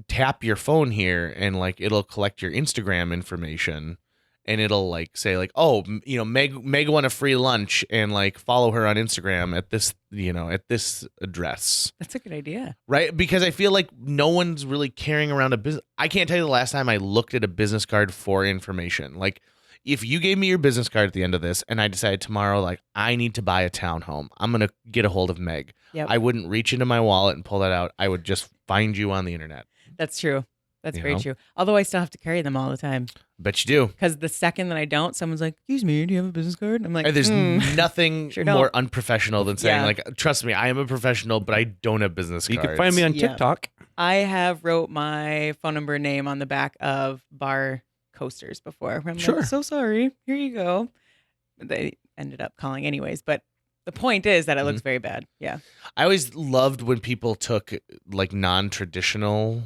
tap your phone here and like it'll collect your Instagram information and it'll like say like, oh, Meg won a free lunch and like follow her on Instagram at this, at this address. That's a good idea. Right? Because I feel like no one's really carrying around a business. I can't tell you the last time I looked at a business card for information. Like, if you gave me your business card at the end of this and I decided tomorrow, like, I need to buy a townhome, I'm going to get a hold of Meg. Yep. I wouldn't reach into my wallet and pull that out. I would just find you on the internet. That's true. That's You very know? true. Although I still have to carry them all the time. Bet you do. Because the second that I don't, someone's like, excuse me, do you have a business card? I'm like, And there's nothing Sure don't. more unprofessional than saying, Yeah. like, trust me, I am a professional, but I don't have business You cards. can find me on Yeah. TikTok. I have wrote my phone number and name on the back of bar coasters before. I'm Sure. like, so sorry. Here you go. They ended up calling anyways. But the point is that it looks very bad. Yeah. I always loved when people took like non-traditional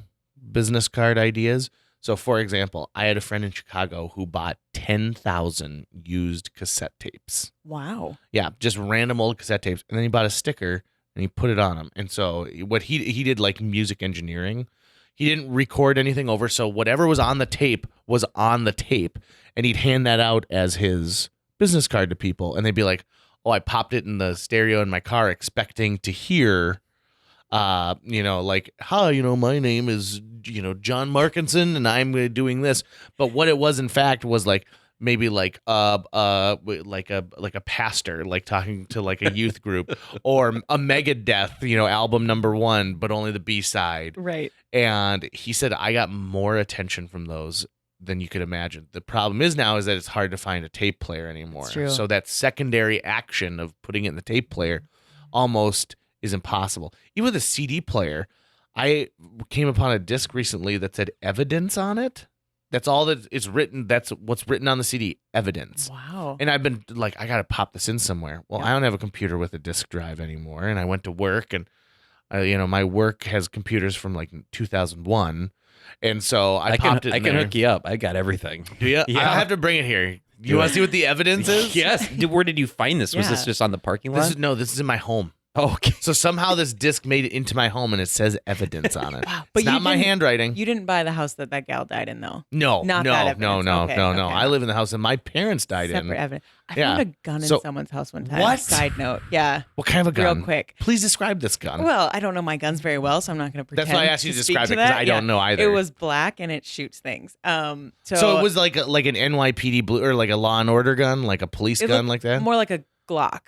business card ideas. So, for example, I had a friend in Chicago who bought 10,000 used cassette tapes. Wow. Yeah, just random old cassette tapes. And then he bought a sticker and he put it on them. And so what he did like music engineering. He didn't record anything over. So whatever was on the tape was on the tape. And he'd hand that out as his business card to people. And they'd be like, oh, I popped it in the stereo in my car expecting to hear, like, hi, my name is, John Markinson and I'm doing this. But what it was, in fact, was like, maybe like a pastor, like talking to like a youth group, or a Megadeth, album number 1, but only the B-side. Right. And he said, I got more attention from those than you could imagine. The problem is now is that it's hard to find a tape player anymore. It's true. So that secondary action of putting it in the tape player almost is impossible. Even with a CD player, I came upon a disc recently that said evidence on it. That's all that is written. That's what's written on the CD, evidence. Wow. And I've been like, I got to pop this in somewhere. Well, Yeah. I don't have a computer with a disk drive anymore. And I went to work and, my work has computers from like 2001. And so I popped it in I can there. hook you up. I got everything. Do you? Yeah. I have to bring it here. You Do want it. to see what the evidence is? Yes. Where did you find this? Was this Yeah. just on the parking lot? This is in my home. Oh, okay. So somehow this disc made it into my home and it says evidence on it. Wow. It's not my handwriting. You didn't buy the house that gal died in, though. No, Not no, that no, evidence. no, Okay, no, no. okay. I live in the house that my parents died Separate in. evidence. I Yeah. found a gun in So- someone's house one time. What? Side note. Yeah. What kind of a gun? Real quick. Please describe this gun. Well, I don't know my guns very well, so I'm not going to pretend. That's why I asked you to speak describe it, to 'cause that. I don't know either. It was black and it shoots things. So it was like an NYPD blue or like a Law and Order gun, like a police it gun, looked like that. more like a Glock.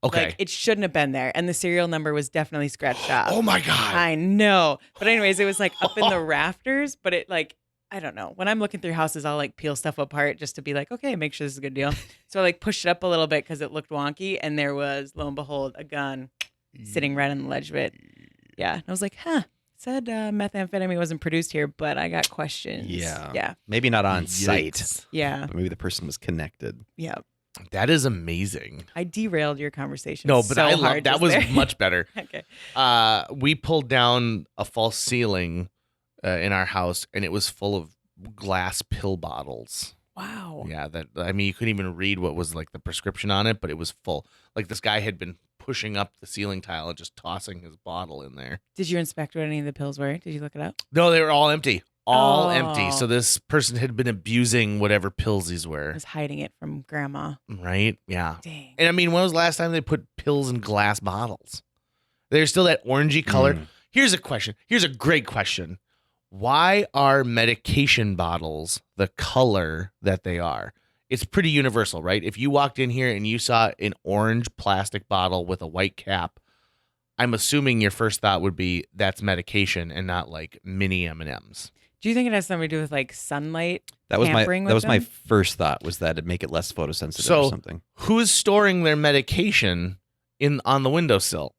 Okay. Like, it shouldn't have been there, and the serial number was definitely scratched off. Oh my god. I know. But anyways, it was like up in the rafters, but it like, I don't know. When I'm looking through houses, I'll like peel stuff apart just to be like, okay, make sure this is a good deal. So I like pushed it up a little bit because it looked wonky, and there was, lo and behold, a gun sitting right on the ledge of it. Yeah. And I was like, it said methamphetamine wasn't produced here, but I got questions. Yeah. Yeah. Maybe not on Yikes. site, Yeah. but maybe the person was connected. Yeah. That is amazing. I derailed your conversation. No, but so I love hard that just was there. much better. Okay. We pulled down a false ceiling in our house, and it was full of glass pill bottles. Wow. Yeah, you couldn't even read what was like the prescription on it, but it was full. Like this guy had been pushing up the ceiling tile and just tossing his bottle in there. Did you inspect what any of the pills were? Did you look it up? No, they were all empty. All Oh. empty. So this person had been abusing whatever pills these I were. was hiding it from grandma. Right? Yeah. Dang. And I mean, when was the last time they put pills in glass bottles? They're still that orangey color. Here's a question. Here's a great question. Why are medication bottles the color that they are? It's pretty universal, right? If you walked in here and you saw an orange plastic bottle with a white cap, I'm assuming your first thought would be that's medication and not like mini M&Ms. Do you think it has something to do with like sunlight? That was Tampering my with my them? first thought was that it'd make it less photosensitive So- or something. Who's storing their medication on the windowsill?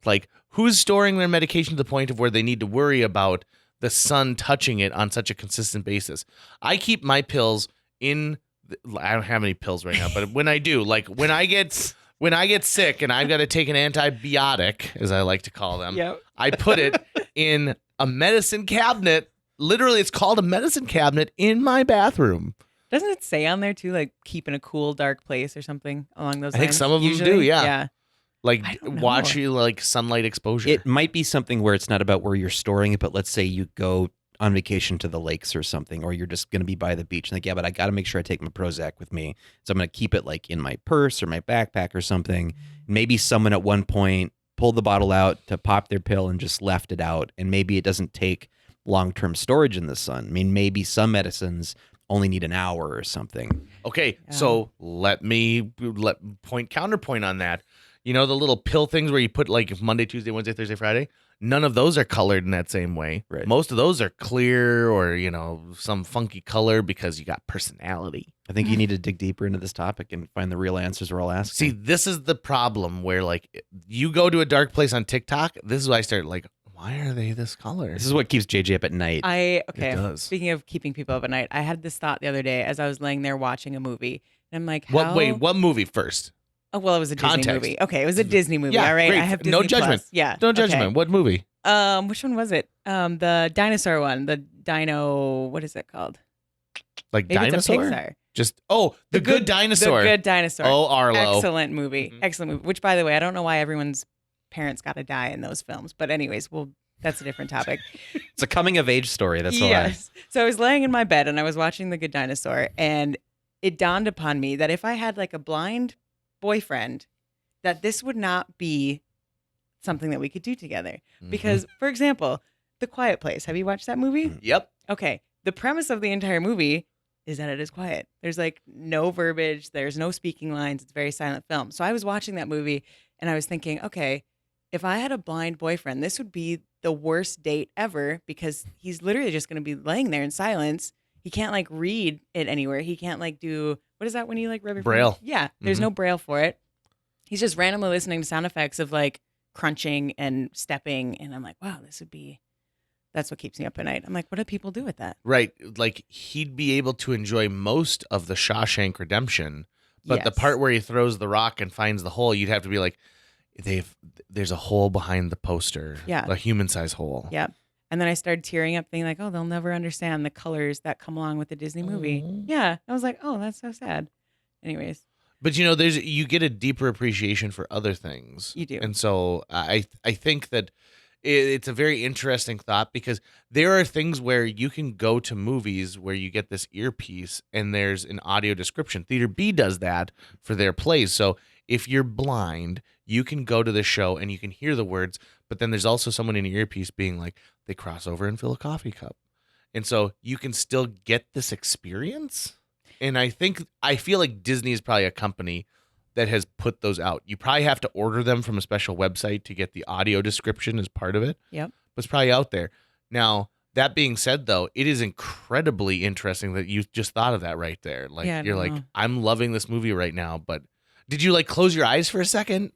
Like, who's storing their medication to the point of where they need to worry about the sun touching it on such a consistent basis? I keep my pills in. I don't have any pills right now, but when I do, like when I get sick and I've got to take an antibiotic, as I like to call them, Yep. I put it in a medicine cabinet. Literally, it's called a medicine cabinet in my bathroom. Doesn't it say on there too, like keep in a cool, dark place or something along those I lines? think some of them do, usually? yeah. Yeah. Like I don't know. watch you like sunlight exposure. It might be something where it's not about where you're storing it, but let's say you go on vacation to the lakes or something, or you're just going to be by the beach and like, yeah, but I got to make sure I take my Prozac with me. So I'm going to keep it like in my purse or my backpack or something. Maybe someone at one point pulled the bottle out to pop their pill and just left it out. And maybe it doesn't take long-term storage in the sun. I mean, maybe some medicines only need an hour or something. Okay, Yeah. so let counterpoint on that. You know the little pill things where you put like Monday, Tuesday, Wednesday, Thursday, Friday? None of those are colored in that same way. Right. Most of those are clear or, some funky color because you got personality. I think you need to dig deeper into this topic and find the real answers we're all asking. See, this is the problem where like you go to a dark place on TikTok. This is why I start like, why are they this color? This is what keeps JJ up at night. Okay. It does. Speaking of keeping people up at night, I had this thought the other day as I was laying there watching a movie. And I'm like, What movie first? Oh, well, it was a Disney Context. movie. Okay, it was a Disney movie. Yeah, all right. great. I have Disney No judgment. Plus. Yeah. No okay. judgment. What movie? Which one was it? The dinosaur one. The dino. What is it called? Like Maybe dinosaur? it's a Pixar. Just the good dinosaur. The Good Dinosaur. Oh, Arlo. Excellent movie. Mhm. Excellent movie. Which, by the way, I don't know why everyone's parents got to die in those films. But anyways, that's a different topic. It's a coming of age story. That's why. Yes. So I was laying in my bed and I was watching The Good Dinosaur, and it dawned upon me that if I had like a blind boyfriend, that this would not be something that we could do together. Mm-hmm. Because, for example, The Quiet Place. Have you watched that movie? Yep. Okay. The premise of the entire movie is that it is quiet. There's like no verbiage. There's no speaking lines. It's a very silent film. So I was watching that movie and I was thinking, okay, if I had a blind boyfriend, this would be the worst date ever because he's literally just going to be laying there in silence. He can't like read it anywhere. He can't like do, what is that when you like rub your Braille. fingers? Yeah. There's Mhm. no braille for it. He's just randomly listening to sound effects of like crunching and stepping. And I'm like, wow, that's what keeps me up at night. I'm like, what do people do with that? Right. Like he'd be able to enjoy most of the Shawshank Redemption, but the Yes. part where he throws the rock and finds the hole, you'd have to be like, there's a hole behind the poster. Yeah. A human-sized hole. Yeah. And then I started tearing up, thinking like, oh, they'll never understand the colors that come along with the Disney movie. Aw. Yeah. I was like, oh, that's so sad. Anyways. But you get a deeper appreciation for other things. You do. And so I think that it's a very interesting thought, because there are things where you can go to movies where you get this earpiece and there's an audio description. Theater B does that for their plays. So if you're blind, you can go to the show and you can hear the words, but then there's also someone in your earpiece being like, they cross over and fill a coffee cup. And so you can still get this experience. And I feel like Disney is probably a company that has put those out. You probably have to order them from a special website to get the audio description as part of it. Yep. But it's probably out there. Now, that being said, though, it is incredibly interesting that you just thought of that right there. Like, Yeah, I you're don't like, know. I'm loving this movie right now. But did you like close your eyes for a second?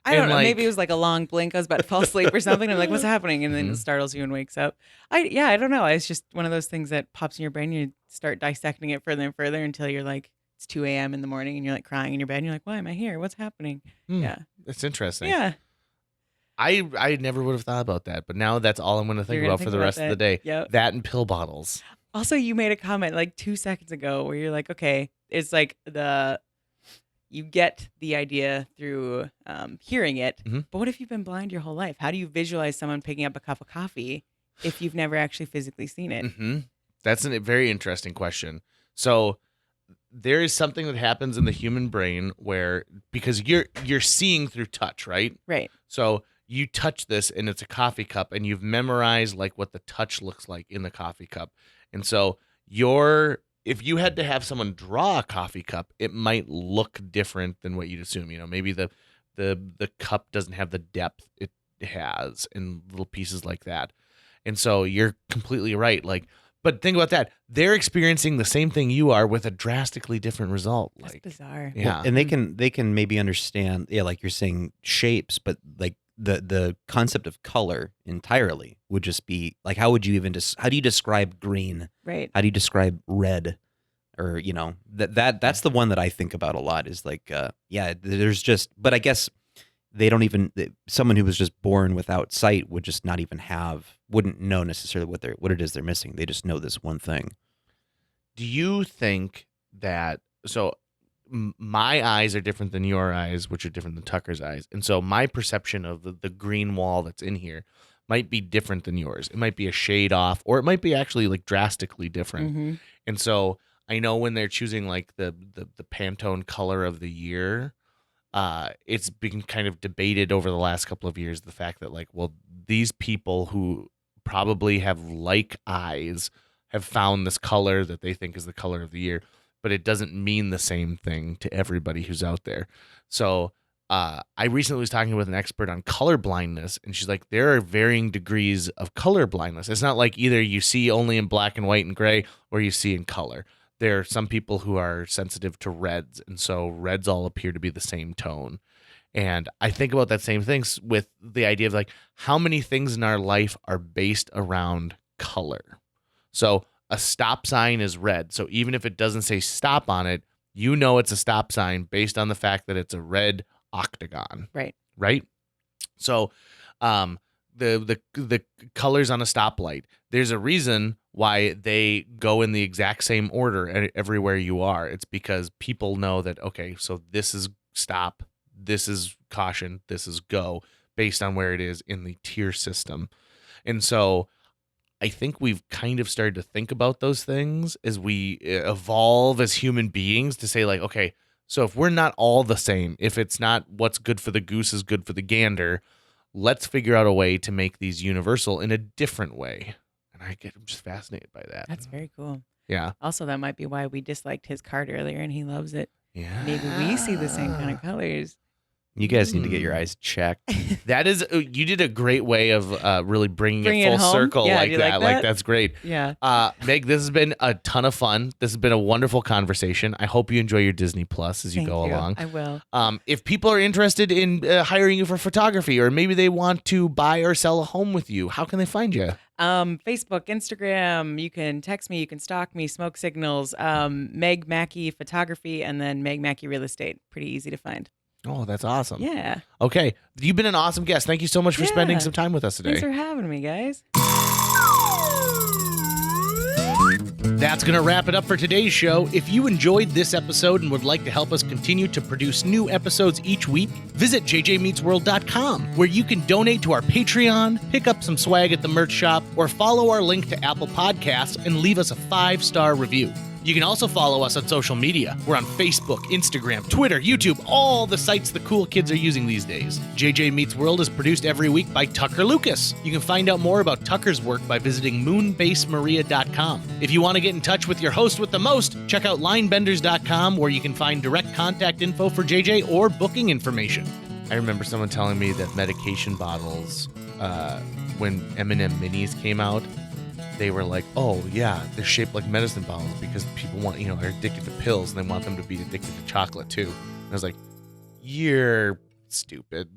I don't And, know. like- Maybe it was like a long blink. I was about to fall asleep or something. I'm like, what's happening? And then Mhm. it startles you and wakes up. I don't know. It's just one of those things that pops in your brain. You start dissecting it further and further until you're like, it's 2 a.m. in the morning and you're like crying in your bed and you're like, why am I here? What's happening? Hmm, Yeah. It's interesting. Yeah. I never would have thought about that, but now that's all I'm going to think You're gonna about for think the about rest of the day. Yep. That and pill bottles. Also, you made a comment like 2 seconds ago where you're like, okay, it's like you get the idea through hearing it, Mhm. but what if you've been blind your whole life? How do you visualize someone picking up a cup of coffee if you've never actually physically seen it? Mm-hmm. That's a very interesting question. So there is something that happens in the human brain where, because you're seeing through touch, right? Right. So you touch this and it's a coffee cup and you've memorized like what the touch looks like in the coffee cup. And so if you had to have someone draw a coffee cup, it might look different than what you'd assume. Maybe the cup doesn't have the depth it has and little pieces like that. And so you're completely right. Like, but think about that. They're experiencing the same thing you are with a drastically different result. That's Like, bizarre. yeah. Well, and they can maybe understand, like you're saying, shapes, but like the concept of color entirely would just be like, how would you even how do you describe green? Right. How do you describe red? Or that's the one that I think about a lot. Is like, there's just, but I guess they don't even, someone who was just born without sight would just not even wouldn't know necessarily what it is they're missing. They just know this one thing. Do you think that, so my eyes are different than your eyes, which are different than Tucker's eyes. And so my perception of the green wall that's in here might be different than yours. It might be a shade off, or it might be actually like drastically different. Mm-hmm. And so I know when they're choosing like the Pantone color of the year, it's been kind of debated over the last couple of years, the fact that like, well, these people who probably have like eyes have found this color that they think is the color of the year, but it doesn't mean the same thing to everybody who's out there. So I recently was talking with an expert on color blindness, and she's like, there are varying degrees of color blindness. It's not like either you see only in black and white and gray or you see in color. There are some people who are sensitive to reds, and so reds all appear to be the same tone. And I think about that same thing with the idea of like, how many things in our life are based around color? So a stop sign is red. So even if it doesn't say stop on it, you know it's a stop sign based on the fact that it's a red octagon. Right. Right? So the colors on a stoplight, there's a reason why they go in the exact same order everywhere you are. It's because people know that, okay, so this is stop, this is caution, this is go, based on where it is in the tier system. And so I think we've kind of started to think about those things as we evolve as human beings to say like, okay, so if we're not all the same, if it's not what's good for the goose is good for the gander, let's figure out a way to make these universal in a different way. And I'm just fascinated by that. That's very cool. Yeah. Also, that might be why we disliked his card earlier and he loves it. Yeah. Maybe we see the same kind of colors. You guys need to get your eyes checked. That is, you did a great way of really bringing Bring it it full home? circle Yeah, like do you that. like Like that? that's great. Yeah. Meg, this has been a ton of fun. This has been a wonderful conversation. I hope you enjoy your Disney Plus as you Thank go you. along. I will. If people are interested in hiring you for photography, or maybe they want to buy or sell a home with you, how can they find you? Facebook, Instagram, you can text me, you can stalk me, smoke signals, Meg Maki Photography, and then Meg Maki Real Estate. Pretty easy to find. Oh, that's awesome. Yeah. Okay. You've been an awesome guest. Thank you so much for spending Yeah. some time with us today. Thanks for having me, guys. That's going to wrap it up for today's show. If you enjoyed this episode and would like to help us continue to produce new episodes each week, visit jjmeetsworld.com, where you can donate to our Patreon, pick up some swag at the merch shop, or follow our link to Apple Podcasts and leave us a 5-star review. You can also follow us on social media. We're on Facebook, Instagram, Twitter, YouTube, all the sites the cool kids are using these days. JJ Meets World is produced every week by Tucker Lucas. You can find out more about Tucker's work by visiting moonbasemaria.com. If you want to get in touch with your host with the most, check out linebenders.com, where you can find direct contact info for JJ or booking information. I remember someone telling me that medication bottles, when M&M Minis came out, they were like, oh, yeah, they're shaped like medicine bottles because people are addicted to pills and they want them to be addicted to chocolate too. And I was like, you're stupid.